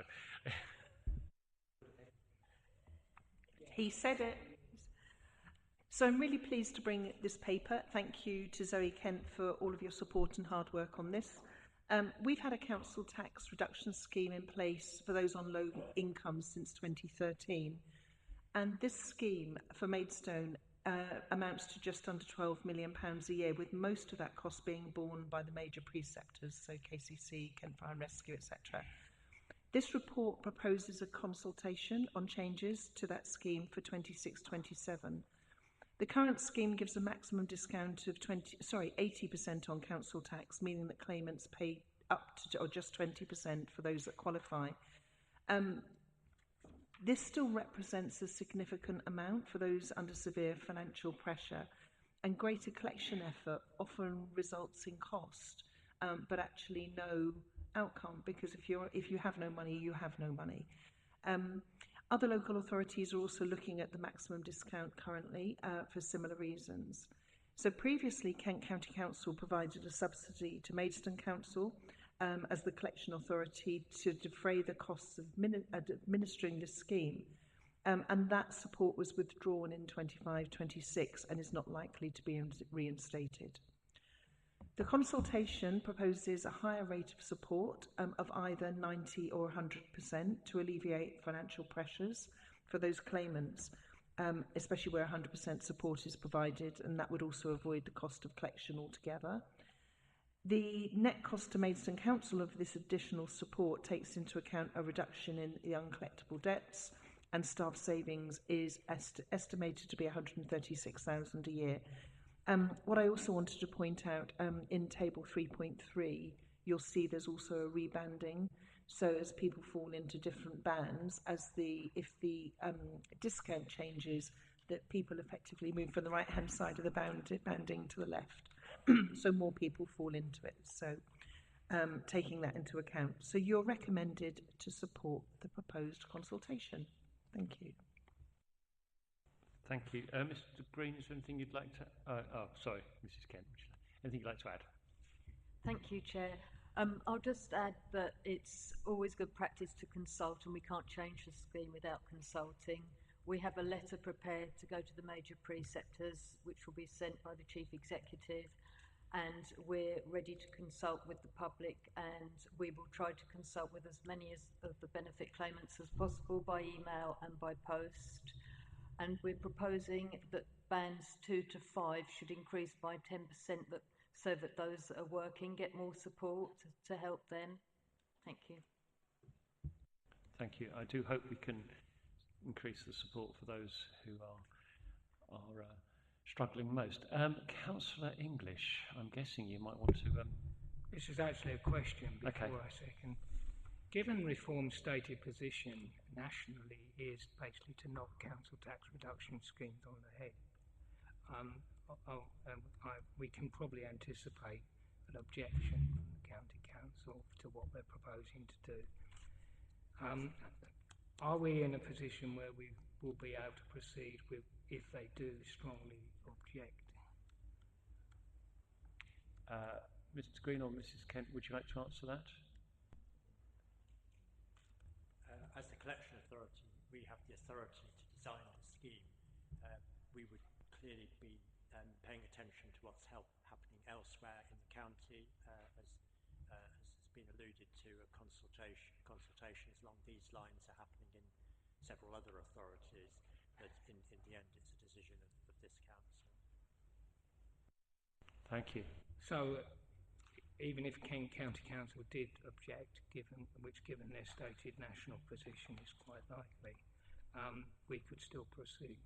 He said it. So I'm really pleased to bring this paper. Thank you to Zoe Kent for all of your support and hard work on this. We've had a council tax reduction scheme in place for those on low incomes since 2013. And this scheme for Maidstone amounts to just under £12 million a year, with most of that cost being borne by the major preceptors, so KCC, Kent Fire and Rescue, etc. This report proposes a consultation on changes to that scheme for 26-27. The current scheme gives a maximum discount of 80% on council tax, meaning that claimants pay up to or just 20% for those that qualify. This still represents a significant amount for those under severe financial pressure, and greater collection effort often results in cost, but actually no outcome, because if you have no money, you have no money. Other local authorities are also looking at the maximum discount currently for similar reasons. So previously, Kent County Council provided a subsidy to Maidstone Council as the collection authority to defray the costs of administering this scheme. And that support was withdrawn in 25-26 and is not likely to be reinstated. The consultation proposes a higher rate of support of either 90 or 100% to alleviate financial pressures for those claimants, especially where 100% support is provided, and that would also avoid the cost of collection altogether. The net cost to Maidstone Council of this additional support takes into account a reduction in the uncollectible debts, and staff savings is estimated to be £136,000 a year. What I also wanted to point out, in table 3.3, you'll see there's also a rebanding. So as people fall into different bands, if the discount changes, that people effectively move from the right-hand side of the banding to the left. So more people fall into it. So taking that into account. So you're recommended to support the proposed consultation. Thank you. Thank you. Mr. Green, is there anything you'd like to... sorry, Mrs. Kent. Anything you'd like to add? Thank you, Chair. I'll just add that it's always good practice to consult, and we can't change the scheme without consulting. We have a letter prepared to go to the major preceptors, which will be sent by the Chief Executive, and we're ready to consult with the public, and we will try to consult with as many of the benefit claimants as possible by email and by post. And we're proposing that bands 2 to 5 should increase by 10%, so that those that are working get more support to help them. Thank you. Thank you. I do hope we can increase the support for those who are struggling most. Councillor English, I'm guessing you might want to... This is actually a question before Okay. I second. Given Reform's stated position nationally is basically to knock council tax reduction schemes on the head, we can probably anticipate an objection from the county council to what we're proposing to do. Are we in a position where we will be able to proceed with if they do strongly object? Mr. Green or Mrs. Kent, would you like to answer that? As the collection authority, we have the authority to design the scheme. We would clearly be paying attention to what's happening elsewhere in the county, as has been alluded to. Consultations along these lines are happening in several other authorities, but in the end it's a decision of this council. Thank you. So even if Kent County Council did object, given their stated national position is quite likely, we could still proceed.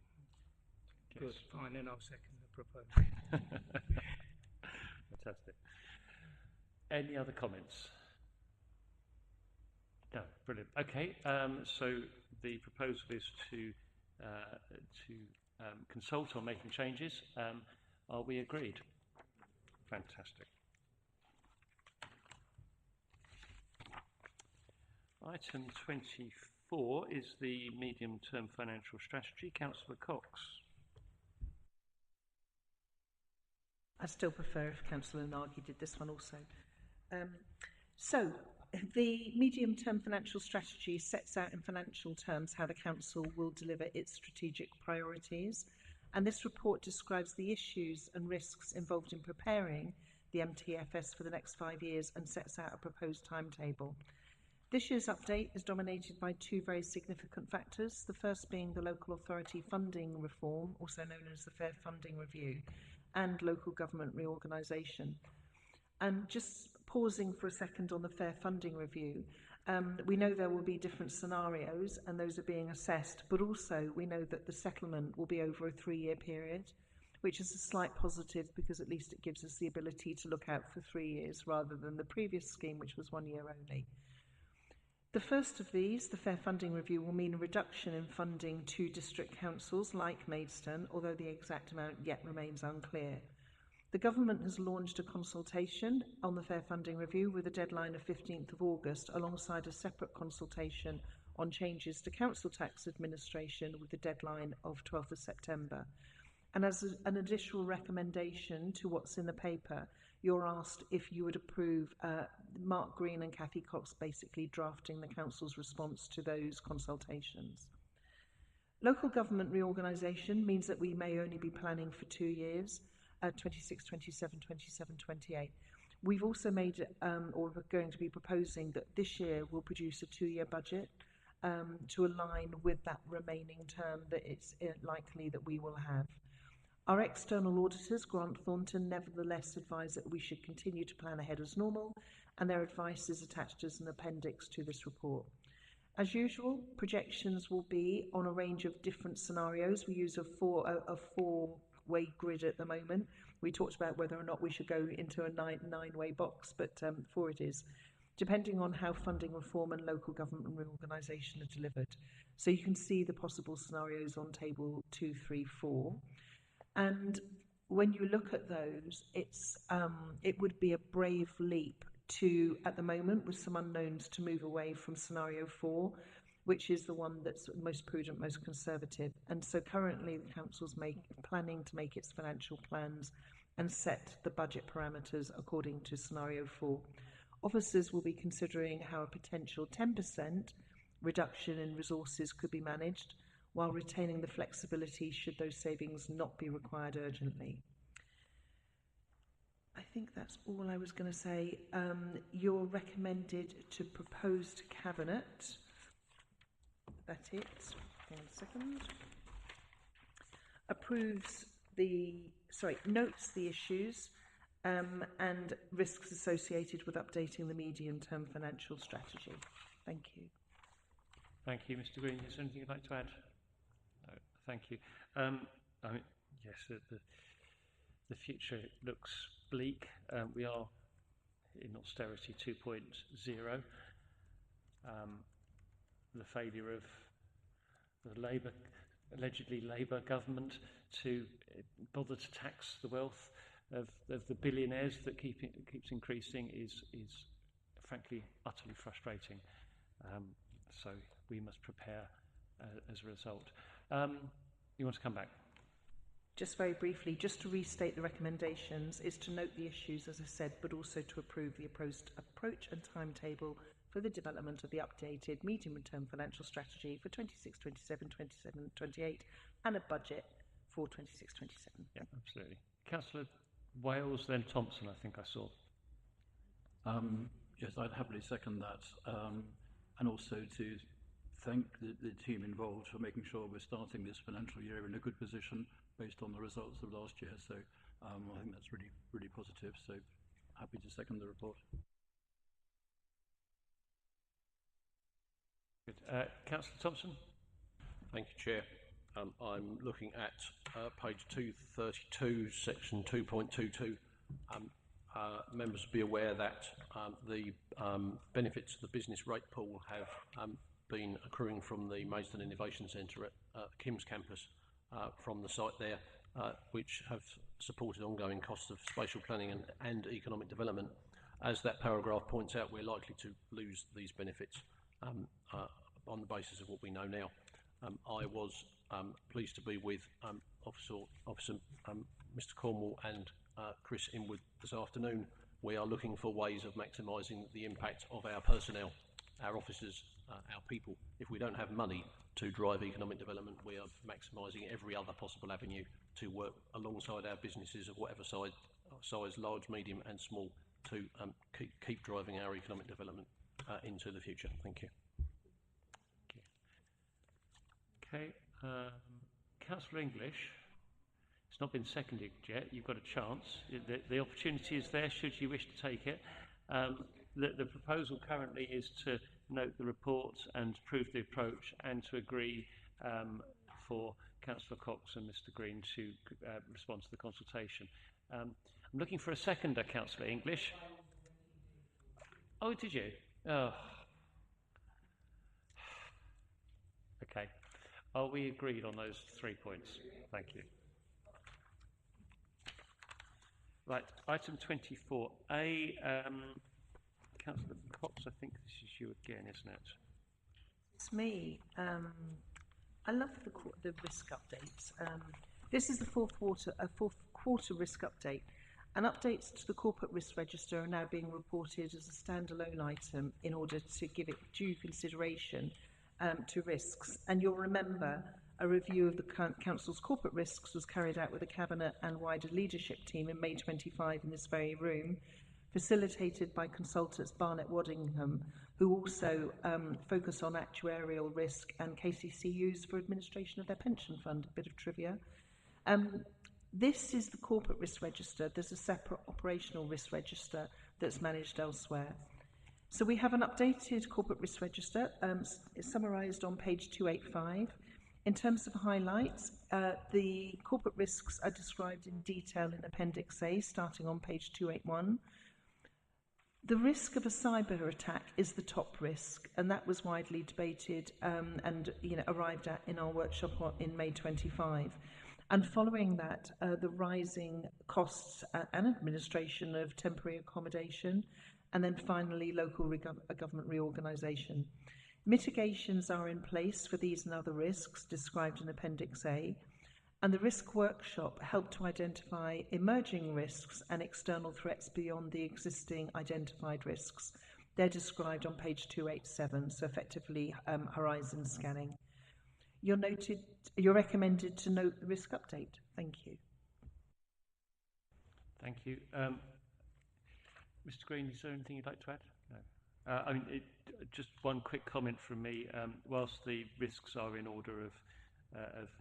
Yes. Good, fine, then I'll second the proposal. Fantastic. Any other comments? No, brilliant. Okay, so the proposal is to consult on making changes. Are we agreed? Fantastic. Item 24 is the medium-term financial strategy. Councillor Cox. I still prefer if Councillor Nagy did this one also. So, the medium-term financial strategy sets out in financial terms how the Council will deliver its strategic priorities, and this report describes the issues and risks involved in preparing the MTFS for the next 5 years and sets out a proposed timetable. This year's update is dominated by 2 very significant factors, the first being the local authority funding reform, also known as the Fair Funding Review, and local government reorganisation. And just pausing for a second on the Fair Funding Review, We know there will be different scenarios and those are being assessed, but also we know that the settlement will be over a 3-year period, which is a slight positive because at least it gives us the ability to look out for 3 years rather than the previous scheme, which was 1 year only. The first of these, the Fair Funding Review, will mean a reduction in funding to district councils like Maidstone, although the exact amount yet remains unclear. The government has launched a consultation on the Fair Funding Review with a deadline of 15th of August, alongside a separate consultation on changes to council tax administration with a deadline of 12th of September. And as an additional recommendation to what's in the paper, you're asked if you would approve Mark Green and Kathy Cox basically drafting the council's response to those consultations. Local government reorganisation means that we may only be planning for 2 years, 26, 27, 27, 28. We've also made, or we're going to be proposing that this year we'll produce a 2-year budget to align with that remaining term that it's likely that we will have. Our external auditors, Grant Thornton, nevertheless advise that we should continue to plan ahead as normal, and their advice is attached as an appendix to this report. As usual, projections will be on a range of different scenarios. We use a four-way grid at the moment. We talked about whether or not we should go into a nine-way box, but 4 it is, depending on how funding reform and local government reorganisation are delivered. So you can see the possible scenarios on table 2, 3, 4. And when you look at those, it would be a brave leap to, at the moment, with some unknowns, to move away from scenario 4, which is the one that's most prudent, most conservative. And so currently the council's planning to make its financial plans and set the budget parameters according to scenario 4. Officers will be considering how a potential 10% reduction in resources could be managed, while retaining the flexibility should those savings not be required urgently. I think that's all I was going to say. You're recommended to propose to Cabinet. That's it. 1 second. Notes the issues and risks associated with updating the medium-term financial strategy. Thank you. Thank you, Mr. Green. Is there anything you'd like to add? No, thank you. Yes, the future looks bleak. We are in austerity 2.0. The failure of the allegedly Labour government to bother to tax the wealth of the billionaires that keeps increasing is frankly utterly frustrating. So we must prepare as a result. You want to come back? Just very briefly, just to restate the recommendations, is to note the issues, as I said, but also to approve the approach and timetable for the development of the updated medium-term financial strategy for 26, 27, 27, 28, and a budget for 26, 27. Yeah, absolutely. Councillor Wales, then Thompson, I think I saw. Yes, I'd happily second that, and also to thank the team involved for making sure we're starting this financial year in a good position based on the results of last year. So I think that's really, really positive. So happy to second the report. Good. Councillor Thompson. Thank you, Chair. I'm looking at page 232, section 2.22. Members will be aware that the benefits of the business rate pool have been accruing from the Maidstone Innovation Centre at Kim's campus from the site there, which have supported ongoing costs of spatial planning and economic development. As that paragraph points out, we're likely to lose these benefits on the basis of what we know now. I was pleased to be with Officer Mr. Cornwall and Chris Inwood this afternoon. We are looking for ways of maximising the impact of our personnel, our officers, our people. If we don't have money to drive economic development, we are maximising every other possible avenue to work alongside our businesses of whatever size, large, medium and small, to keep driving our economic development into the future. Thank you. Okay, Councillor English, it's not been seconded yet, you've got a chance. The opportunity is there should you wish to take it. The proposal currently is to note the report and approve the approach, and to agree for Councillor Cox and Mr Green to respond to the consultation. I'm looking for a seconder, Councillor English. Oh, did you? Oh. Okay. Are we agreed on those 3 points? Thank you. Right, item 24A. Councillor Cox, I think this is you again, isn't it? It's me. I love the risk updates. This is the fourth quarter risk update, and updates to the corporate risk register are now being reported as a standalone item in order to give it due consideration to risks. And you'll remember a review of the Council's corporate risks was carried out with the Cabinet and wider leadership team in May 25 in this very room, facilitated by consultants Barnett Waddingham, who also focus on actuarial risk, and KCCUs for administration of their pension fund. A bit of trivia. This is the corporate risk register. There's a separate operational risk register that's managed elsewhere. So we have an updated corporate risk register. It's summarised on page 285. In terms of highlights, the corporate risks are described in detail in Appendix A, starting on page 281. The risk of a cyber attack is the top risk, and that was widely debated and arrived at in our workshop in May 25. And following that, the rising costs and administration of temporary accommodation, and then finally local government reorganisation. Mitigations are in place for these and other risks described in Appendix A, and the risk workshop helped to identify emerging risks and external threats beyond the existing identified risks. They're described on page 287, so effectively horizon scanning. You're recommended to note the risk update. Thank you. Thank you. Mr Green, is there anything you'd like to add? No. Just one quick comment from me. Whilst the risks are in order of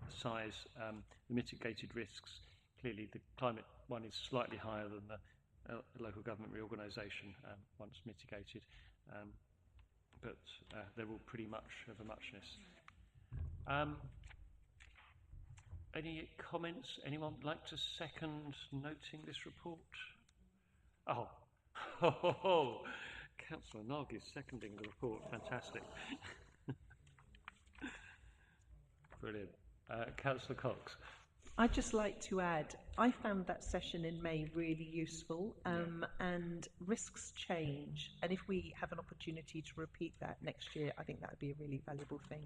size, the mitigated risks, clearly the climate one is slightly higher than the local government reorganisation once mitigated, but they're all pretty much of a muchness. Any comments? Anyone would like to second noting this report? Oh, Councillor Nog is seconding the report. Fantastic. Brilliant. Councillor Cox. I'd just like to add, I found that session in May really useful, and risks change. And if we have an opportunity to repeat that next year, I think that would be a really valuable thing.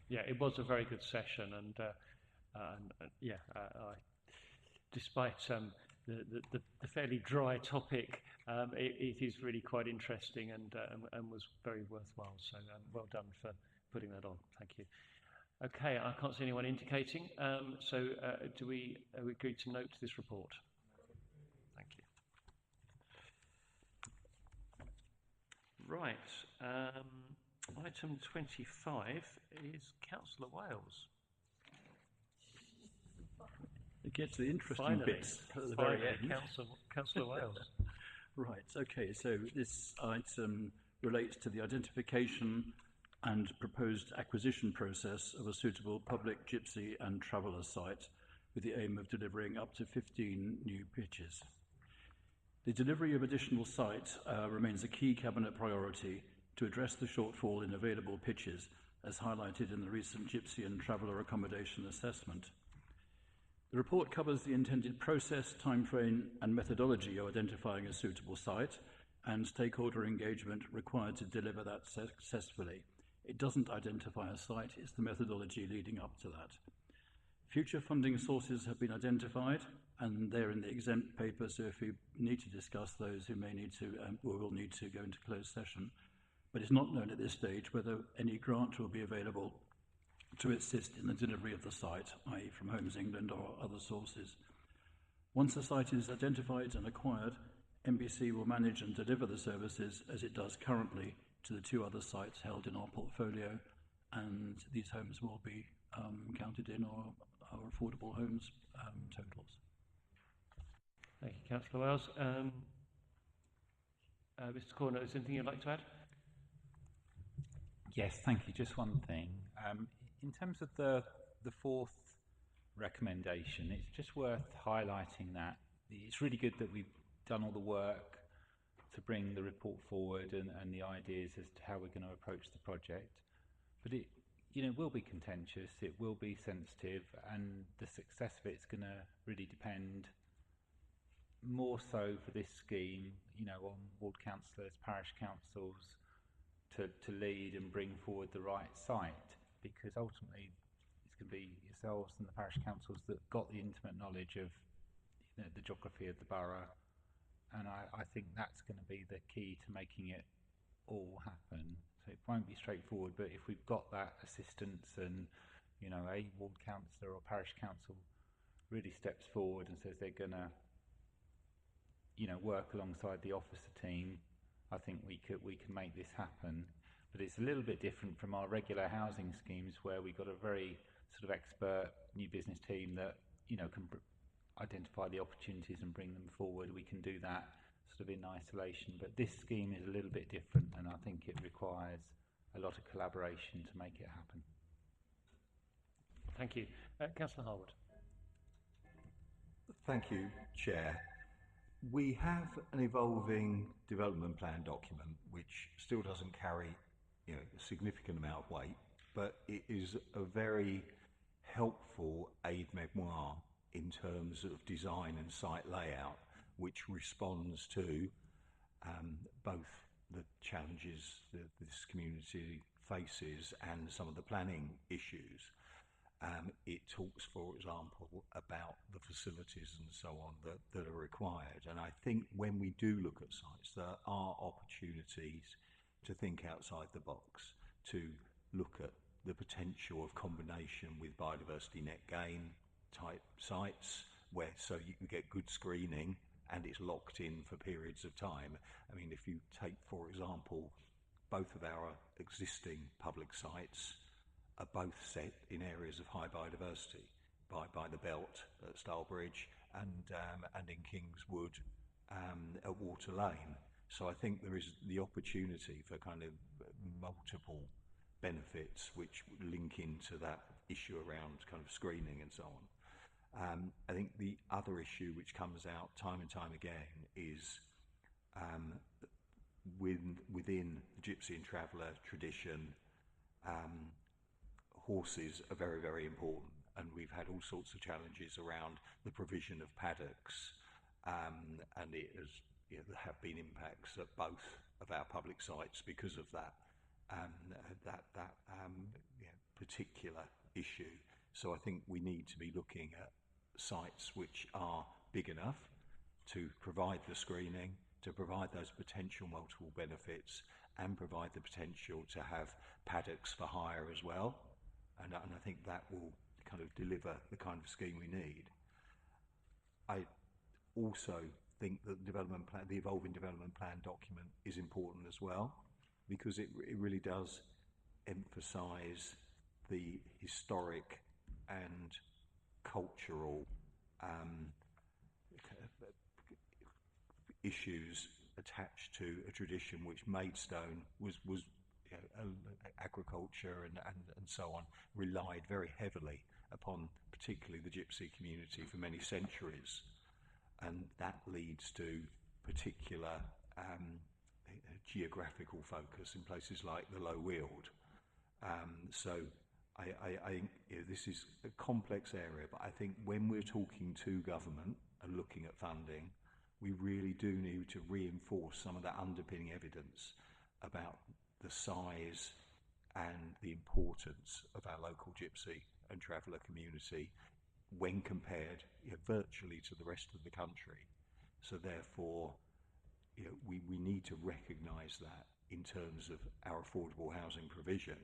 Yeah, it was a very good session, and despite the fairly dry topic, it is really quite interesting and was very worthwhile. So well done for putting that on. Thank you. Okay, I can't see anyone indicating. So do we agree to note this report? Thank you. Right. Item 25 is Councillor Wales. It gets the interesting Finally, bits at the very end. Councillor Wales. Right, okay, so this item relates to the identification and proposed acquisition process of a suitable public gypsy and traveller site with the aim of delivering up to 15 new pitches. The delivery of additional sites remains a key Cabinet priority to address the shortfall in available pitches, as highlighted in the recent gypsy and traveller accommodation assessment. The report covers the intended process, timeframe and methodology of identifying a suitable site and stakeholder engagement required to deliver that successfully. It doesn't identify a site, it's the methodology leading up to that. Future funding sources have been identified and they're in the exempt paper, so if you need to discuss those, you may need to or will need to go into closed session. But it's not known at this stage whether any grant will be available to assist in the delivery of the site, i.e. from Homes England or other sources. Once a site is identified and acquired, MBC will manage and deliver the services as it does currently to the 2 other sites held in our portfolio, and these homes will be counted in our affordable homes totals. Thank you, Councillor Wales. Mr Corner, is there anything you'd like to add? Yes, thank you. Just one thing. In terms of the fourth recommendation, it's just worth highlighting that it's really good that we've done all the work to bring the report forward and the ideas as to how we're going to approach the project. But it, will be contentious, it will be sensitive, and the success of it's going to really depend more so for this scheme, on ward councillors, parish councils to lead and bring forward the right site, because ultimately it's going to be yourselves and the parish councils that got the intimate knowledge of the geography of the borough, and I think that's going to be the key to making it all happen. So it won't be straightforward, but if we've got that assistance and a ward councillor or parish council really steps forward and says they're going to work alongside the officer team, I think we can make this happen. But it's a little bit different from our regular housing schemes, where we've got a very sort of expert new business team that can identify the opportunities and bring them forward. We can do that sort of in isolation, but this scheme is a little bit different, and I think it requires a lot of collaboration to make it happen. Thank you. Councillor Harwood. Thank you, Chair. We have an evolving development plan document which still doesn't carry a significant amount of weight, but it is a very helpful aide-memoire in terms of design and site layout, which responds to both the challenges that this community faces and some of the planning issues. It talks, for example, about the facilities and so on that are required. And I think when we do look at sites, there are opportunities to think outside the box, to look at the potential of combination with biodiversity net gain type sites, where so you can get good screening and it's locked in for periods of time. I mean, if you take, for example, both of our existing public sites are both set in areas of high biodiversity by the Belt at Stalbridge and in Kingswood at Water Lane. So I think there is the opportunity for kind of multiple benefits which link into that issue around kind of screening and so on. I think the other issue which comes out time and time again is within the Gypsy and Traveller tradition, horses are very, very important, and we've had all sorts of challenges around the provision of paddocks, and it has, there have been impacts at both of our public sites because of that particular issue. So I think we need to be looking at sites which are big enough to provide the screening, to provide those potential multiple benefits, and provide the potential to have paddocks for hire as well. And I think that will kind of deliver the kind of scheme we need. I also think that the evolving development plan document is important as well, because it really does emphasise the historic and cultural issues attached to a tradition which Maidstone was agriculture and so on, relied very heavily upon particularly the Gypsy community for many centuries, and that leads to particular geographical focus in places like the Low Weald. So I this is a complex area, but I think when we're talking to government and looking at funding, we really do need to reinforce some of that underpinning evidence about the size and the importance of our local Gypsy and Traveller community when compared virtually to the rest of the country. So therefore, we need to recognise that in terms of our affordable housing provision,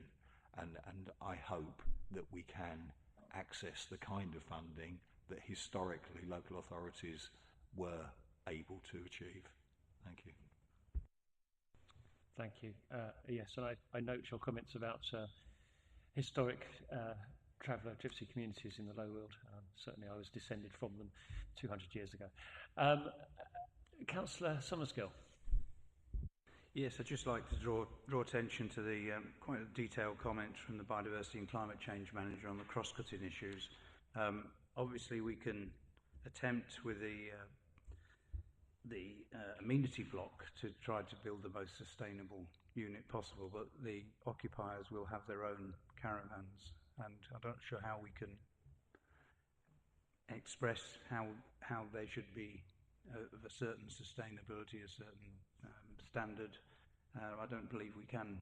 and I hope that we can access the kind of funding that historically local authorities were able to achieve. Thank you. Thank you. Yes, and I note your comments about historic Traveller Gypsy communities in the Low Weald. Certainly I was descended from them 200 years ago. Councillor Summerskill. Yes, I'd just like to draw attention to the quite detailed comments from the Biodiversity and Climate Change Manager on the cross-cutting issues. Obviously, we can attempt with the amenity block to try to build the most sustainable unit possible, but the occupiers will have their own caravans, and I'm not sure how we can express how they should be of a certain sustainability, a certain standard. I don't believe we can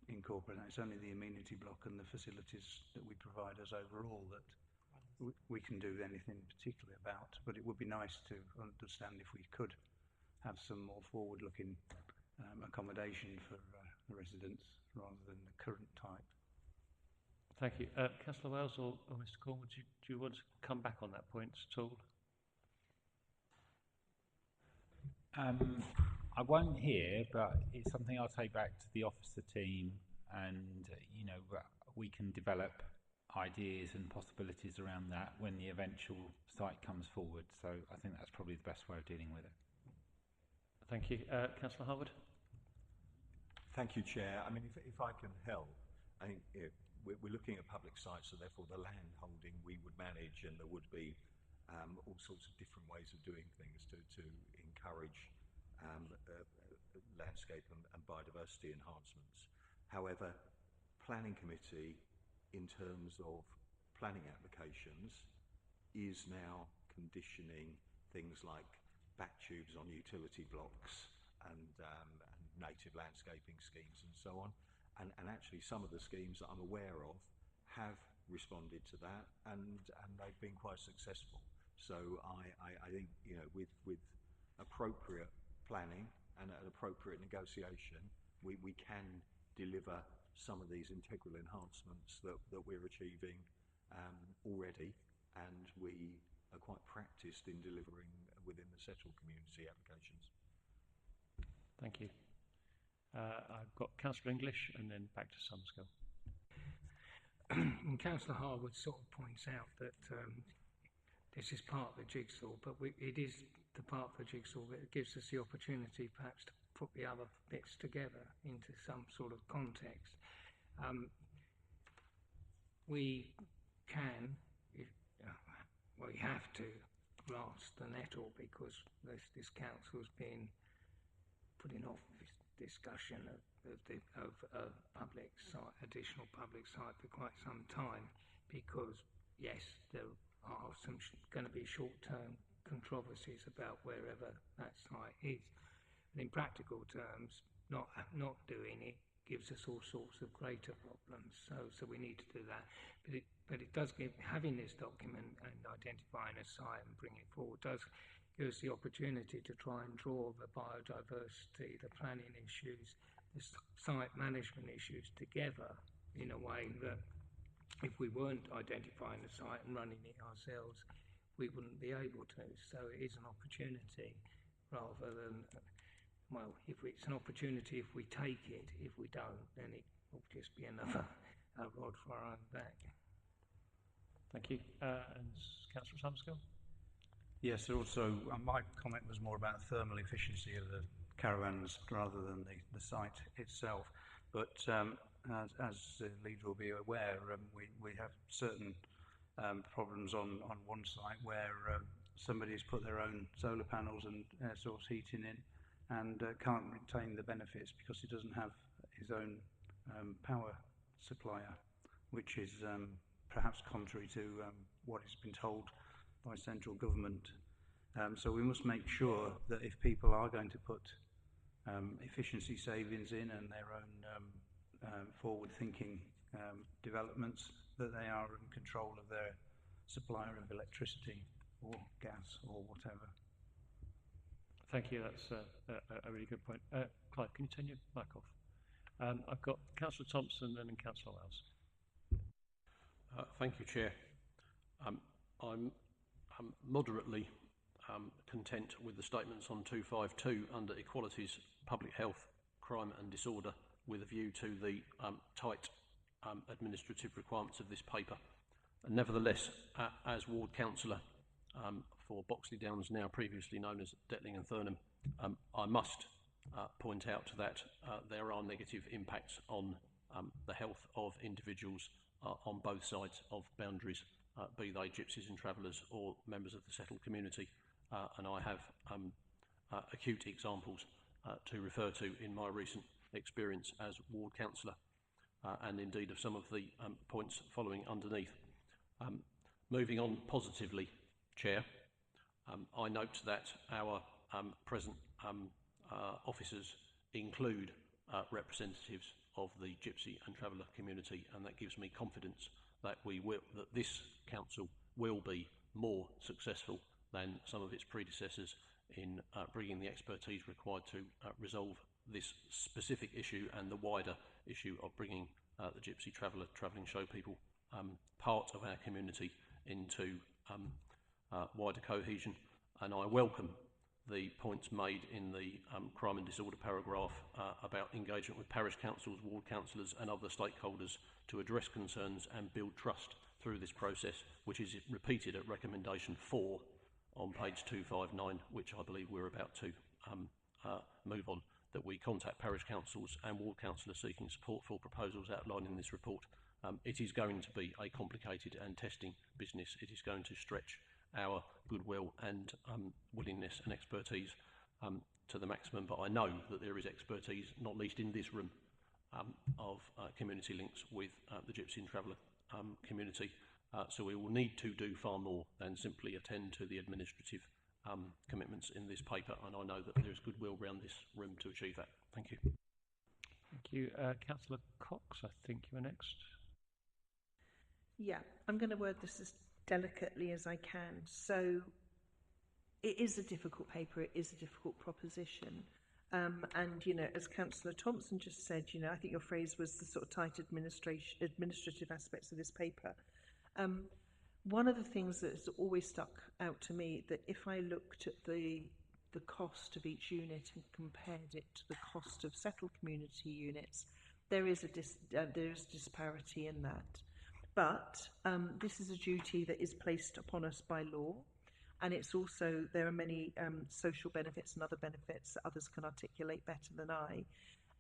incorporate that. It's only the amenity block and the facilities that we provide as overall that we can do anything particularly about, but it would be nice to understand if we could have some more forward-looking accommodation for the residents rather than the current type. Thank you. Councillor Wells or Mr. Cornwall, do you want to come back on that point at all? I won't here, but it's something I'll take back to the officer team, and we can develop ideas and possibilities around that when the eventual site comes forward. So I think that's probably the best way of dealing with it. Thank you. Councillor Harwood. Thank you, Chair. I mean, if I can help, I think we're looking at public sites, so therefore the land holding we would manage, and there would be all sorts of different ways of doing things to encourage landscape and biodiversity enhancements. However, planning committee, in terms of planning applications, is now conditioning things like back tubes on utility blocks and native landscaping schemes and so on. And actually some of the schemes that I'm aware of have responded to that, and they've been quite successful. So I think, with appropriate planning and an appropriate negotiation, we can deliver some of these integral enhancements that we're achieving already, and we are quite practiced in delivering within the settled community applications. Thank you. I've got Councillor English and then back to Sumsgill. Councillor Harwood sort of points out that this is part of the jigsaw, but it is the part of the jigsaw that gives us the opportunity perhaps to put the other bits together into some sort of context. We can, we have to grasp the nettle, because this council has been putting off this discussion of public site, additional public site, for quite some time, because yes, there are going to be short-term controversies about wherever that site is. And in practical terms, not doing it gives us all sorts of greater problems. So we need to do that. But it does give, having this document and identifying a site and bringing it forward does give us the opportunity to try and draw the biodiversity, the planning issues, the site management issues together in a way that if we weren't identifying the site and running it ourselves, we wouldn't be able to. So it is an opportunity rather than, well, if it's an opportunity if we take it. If we don't, then it will just be another rod for our own back. Thank you. And Councillor Sumsgill? Yes, also my comment was more about thermal efficiency of the caravans rather than the site itself. But as the leader will be aware, we have certain problems on one site where somebody's put their own solar panels and air source heating in, and can't retain the benefits because he doesn't have his own power supplier, which is perhaps contrary to what has been told by central government. So we must make sure that if people are going to put efficiency savings in and their own forward-thinking developments, that they are in control of their supplier of electricity or gas or whatever. Thank you. That's a really good point. Clive, can you turn your mic off? I've got Councillor Thompson and then Councillor Wells. Thank you, Chair. I'm moderately content with the statements on 252 under Equalities, Public Health, Crime and Disorder, with a view to the tight administrative requirements of this paper. Nevertheless, as Ward Councillor for Boxley Downs, now previously known as Detling and Thurnham, I must point out that there are negative impacts on the health of individuals on both sides of boundaries, be they gypsies and travellers or members of the settled community. And I have acute examples to refer to in my recent experience as ward councillor, and indeed of some of the points following underneath. Moving on positively, Chair, I note that our present officers include representatives of the gypsy and traveller community, and that gives me confidence that that this council will be more successful than some of its predecessors in bringing the expertise required to resolve this specific issue and the wider issue of bringing the gypsy travelling show people part of our community into wider cohesion. And I welcome the points made in the crime and disorder paragraph about engagement with parish councils, ward councillors and other stakeholders to address concerns and build trust through this process, which is repeated at recommendation 4 on page 259, which I believe we're about to move on, that we contact parish councils and ward councillors seeking support for proposals outlined in this report. It is going to be a complicated and testing business. It is going to stretch our goodwill and willingness and expertise to the maximum, but I know that there is expertise, not least in this room, of community links with the gypsy and traveller community. So we will need to do far more than simply attend to the administrative commitments in this paper, and I know that there is goodwill around this room to achieve that. Thank you. Thank you. Councillor Cox, I think you were next. Yeah, I'm going to word this as delicately as I can. So it is a difficult paper, it is a difficult proposition. And, you know, as Councillor Thompson just said, you know, I think your phrase was the sort of tight administrative aspects of this paper. One of the things that has always stuck out to me, that if I looked at the cost of each unit and compared it to the cost of settled community units, there is a disparity in that. But this is a duty that is placed upon us by law, and it's also, there are many social benefits and other benefits that others can articulate better than I.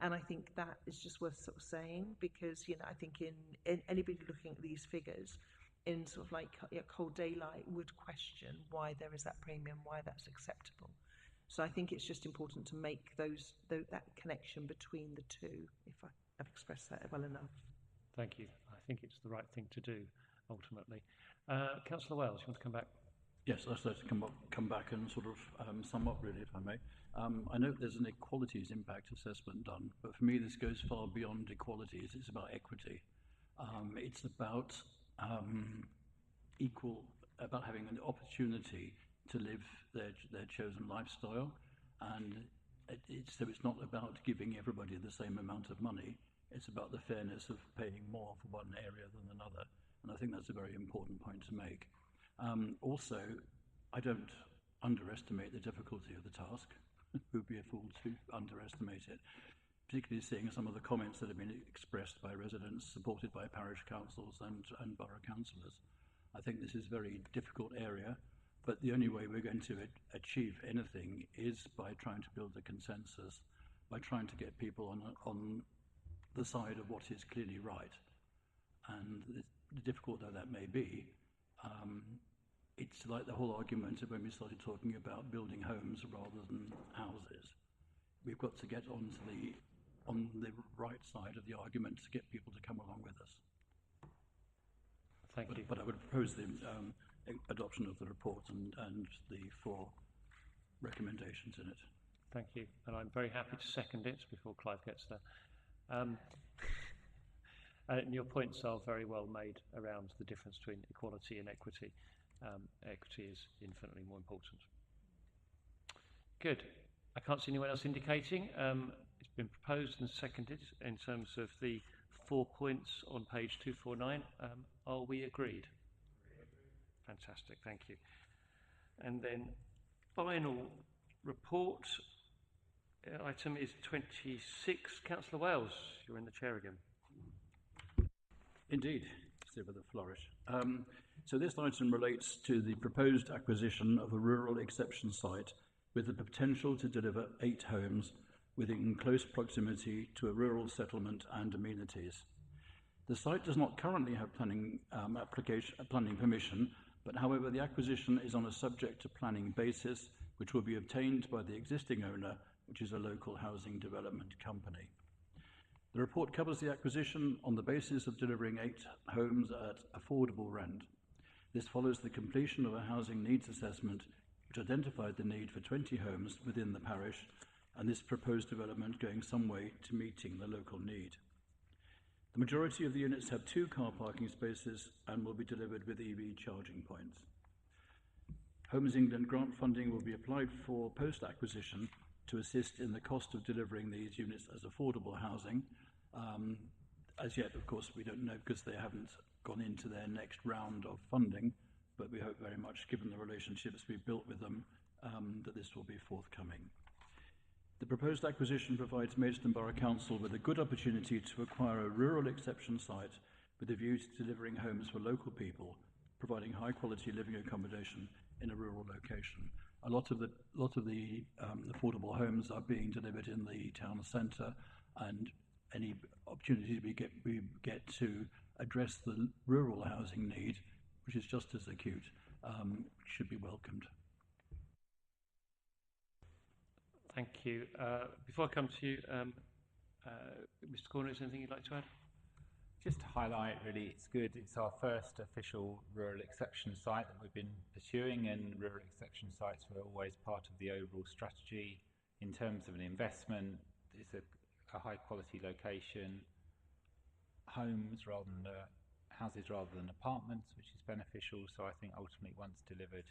And I think that is just worth sort of saying, because, you know, I think in anybody looking at these figures in sort of like cold daylight would question why there is that premium, why that's acceptable. So I think it's just important to make that connection between the two, if I've expressed that well enough. Thank you. I think it's the right thing to do, ultimately. Councillor Wells, you want to come back? Yes, I'd like to come back and sort of sum up, really, if I may. I know there's an equalities impact assessment done, but for me this goes far beyond equalities. It's about equity. It's about about having an opportunity to live their chosen lifestyle, and so it's not about giving everybody the same amount of money. It's about the fairness of paying more for one area than another, and I think that's a very important point to make. Also, I don't underestimate the difficulty of the task. It would be a fool to underestimate it, particularly seeing some of the comments that have been expressed by residents supported by parish councils and borough councillors. I think this is a very difficult area, but the only way we're going to achieve anything is by trying to build a consensus, by trying to get people on the side of what is clearly right. And difficult though that may be, it's like the whole argument of when we started talking about building homes rather than houses. We've got to get on the right side of the argument to get people to come along with us. Thank you. But I would propose the adoption of the report and the 4 recommendations in it. Thank you. And I'm very happy to second it before Clive gets there. And your points are very well made around the difference between equality and equity. Equity is infinitely more important. Good. I can't see anyone else indicating. It's been proposed and seconded in terms of the 4 points on page 249. Are we agreed? Fantastic, thank you. And then final report item is 26. Councillor Wells, you're in the chair again. Indeed, still with a flourish. So this item relates to the proposed acquisition of a rural exception site with the potential to deliver 8 homes within close proximity to a rural settlement and amenities. The site does not currently have planning permission, but however the acquisition is on a subject to planning basis, which will be obtained by the existing owner, which is a local housing development company. The report covers the acquisition on the basis of delivering 8 homes at affordable rent. This follows the completion of a housing needs assessment, which identified the need for 20 homes within the parish, and this proposed development going some way to meeting the local need. The majority of the units have 2 car parking spaces and will be delivered with EV charging points. Homes England grant funding will be applied for post-acquisition to assist in the cost of delivering these units as affordable housing. As yet, of course, we don't know because they haven't gone into their next round of funding, but we hope very much, given the relationships we've built with them, that this will be forthcoming. The proposed acquisition provides Maidstone Borough Council with a good opportunity to acquire a rural exception site with a view to delivering homes for local people, providing high quality living accommodation in a rural location. A lot of the affordable homes are being delivered in the town centre, and any opportunities we get to address the rural housing need, which is just as acute, should be welcomed. Thank you. Before I come to you, Mr. Corner, is there anything you'd like to add? Just to highlight, really, it's good. It's our first official rural exception site that we've been pursuing, and rural exception sites were always part of the overall strategy. In terms of an investment, it's a high quality location, houses rather than apartments, which is beneficial. So I think ultimately, once delivered,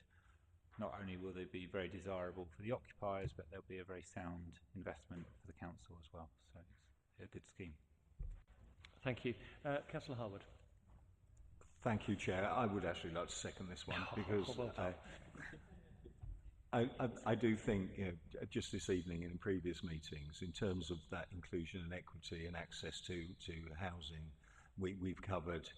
not only will they be very desirable for the occupiers, but they'll be a very sound investment for the council as well. So it's a good scheme. Thank you. Councillor Harwood. Thank you, Chair. I would actually like to second this one because I do think, just this evening and in previous meetings, in terms of that inclusion and equity and access to housing, we've covered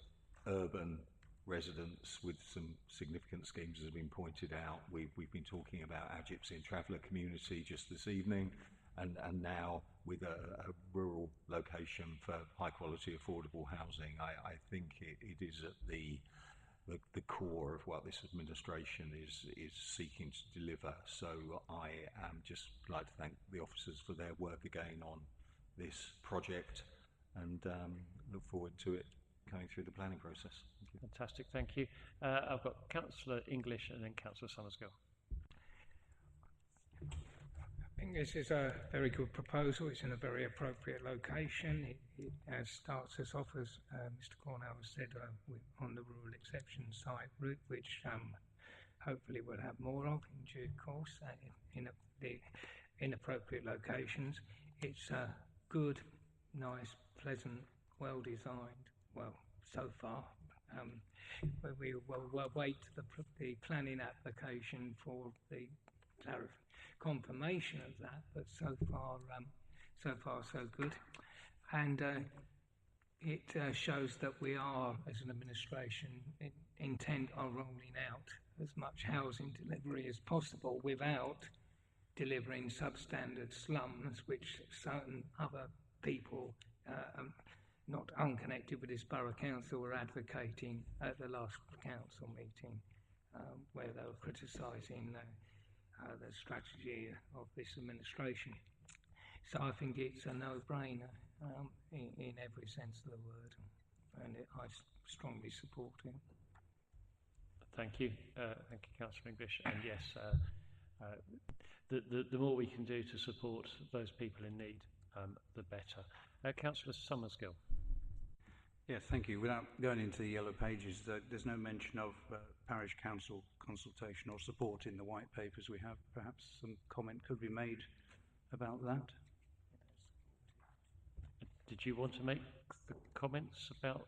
urban residents with some significant schemes as has been pointed out. We've been talking about our Gypsy and Traveller community just this evening, and now with a rural location for high quality affordable housing. I think it is at the core of what this administration is seeking to deliver. So I just like to thank the officers for their work again on this project, and look forward to it going through the planning process. Thank you. Fantastic, thank you. I've got Councillor English and then Councillor Summersgill. I think this is a very good proposal. It's in a very appropriate location. It starts us off, as Mr. Cornell said, on the rural exception site route, which hopefully we'll have more of in due course in appropriate locations. It's good, nice, pleasant, well designed. Well, so far. We will wait the planning application for the confirmation of that, but so far so good. And it shows that we are, as an administration, intent on rolling out as much housing delivery as possible without delivering substandard slums, which certain other people not unconnected with this borough council were advocating at the last council meeting, where they were criticising the strategy of this administration. So I think it's a no-brainer in every sense of the word, and I strongly support it. Thank you, Councillor English. And yes, the more we can do to support those people in need, the better. Councillor Summersgill. Yes, thank you. Without going into the yellow pages, there's no mention of parish council consultation or support in the white papers we have. Perhaps some comment could be made about that. Did you want to make the comments about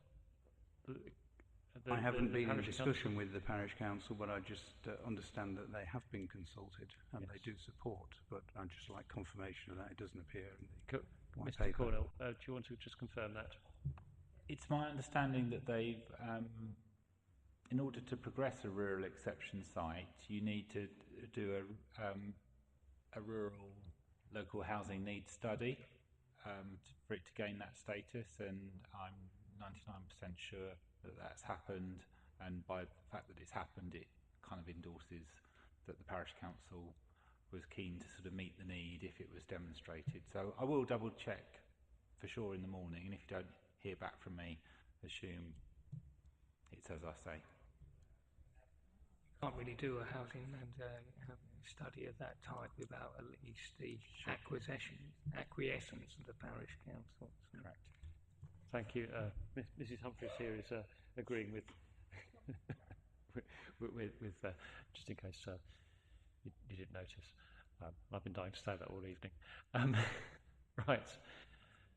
I haven't been in discussion council? with the parish council, but I just understand that they have been consulted and they do support, but I'd just like confirmation of that. It doesn't appear in the white Mr. paper. Cornell, do you want to just confirm that? It's my understanding that they've, in order to progress a rural exception site, you need to do a rural local housing needs study for it to gain that status, and I'm 99% sure that that's happened, and by the fact that it's happened, it kind of endorses that the parish council was keen to sort of meet the need if it was demonstrated. So I will double check for sure in the morning, and if you don't hear back from me, assume it's as I say. Can't really do a housing and study of that type without at least the acquiescence of the parish council. So. Correct. Thank you. Mrs. Humphries here is agreeing with with just in case you didn't notice. I've been dying to say that all evening. Right.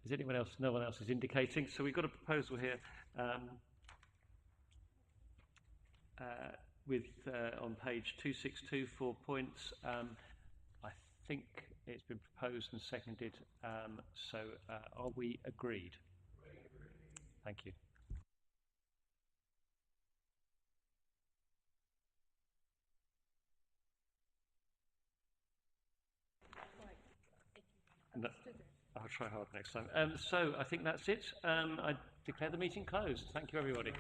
Is anyone else? No one else is indicating. So we've got a proposal here with on page 262, 4 points. I think it's been proposed and seconded. So are we agreed? Thank you. No, I'll try hard next time. So I think that's it. I declare the meeting closed. Thank you, everybody.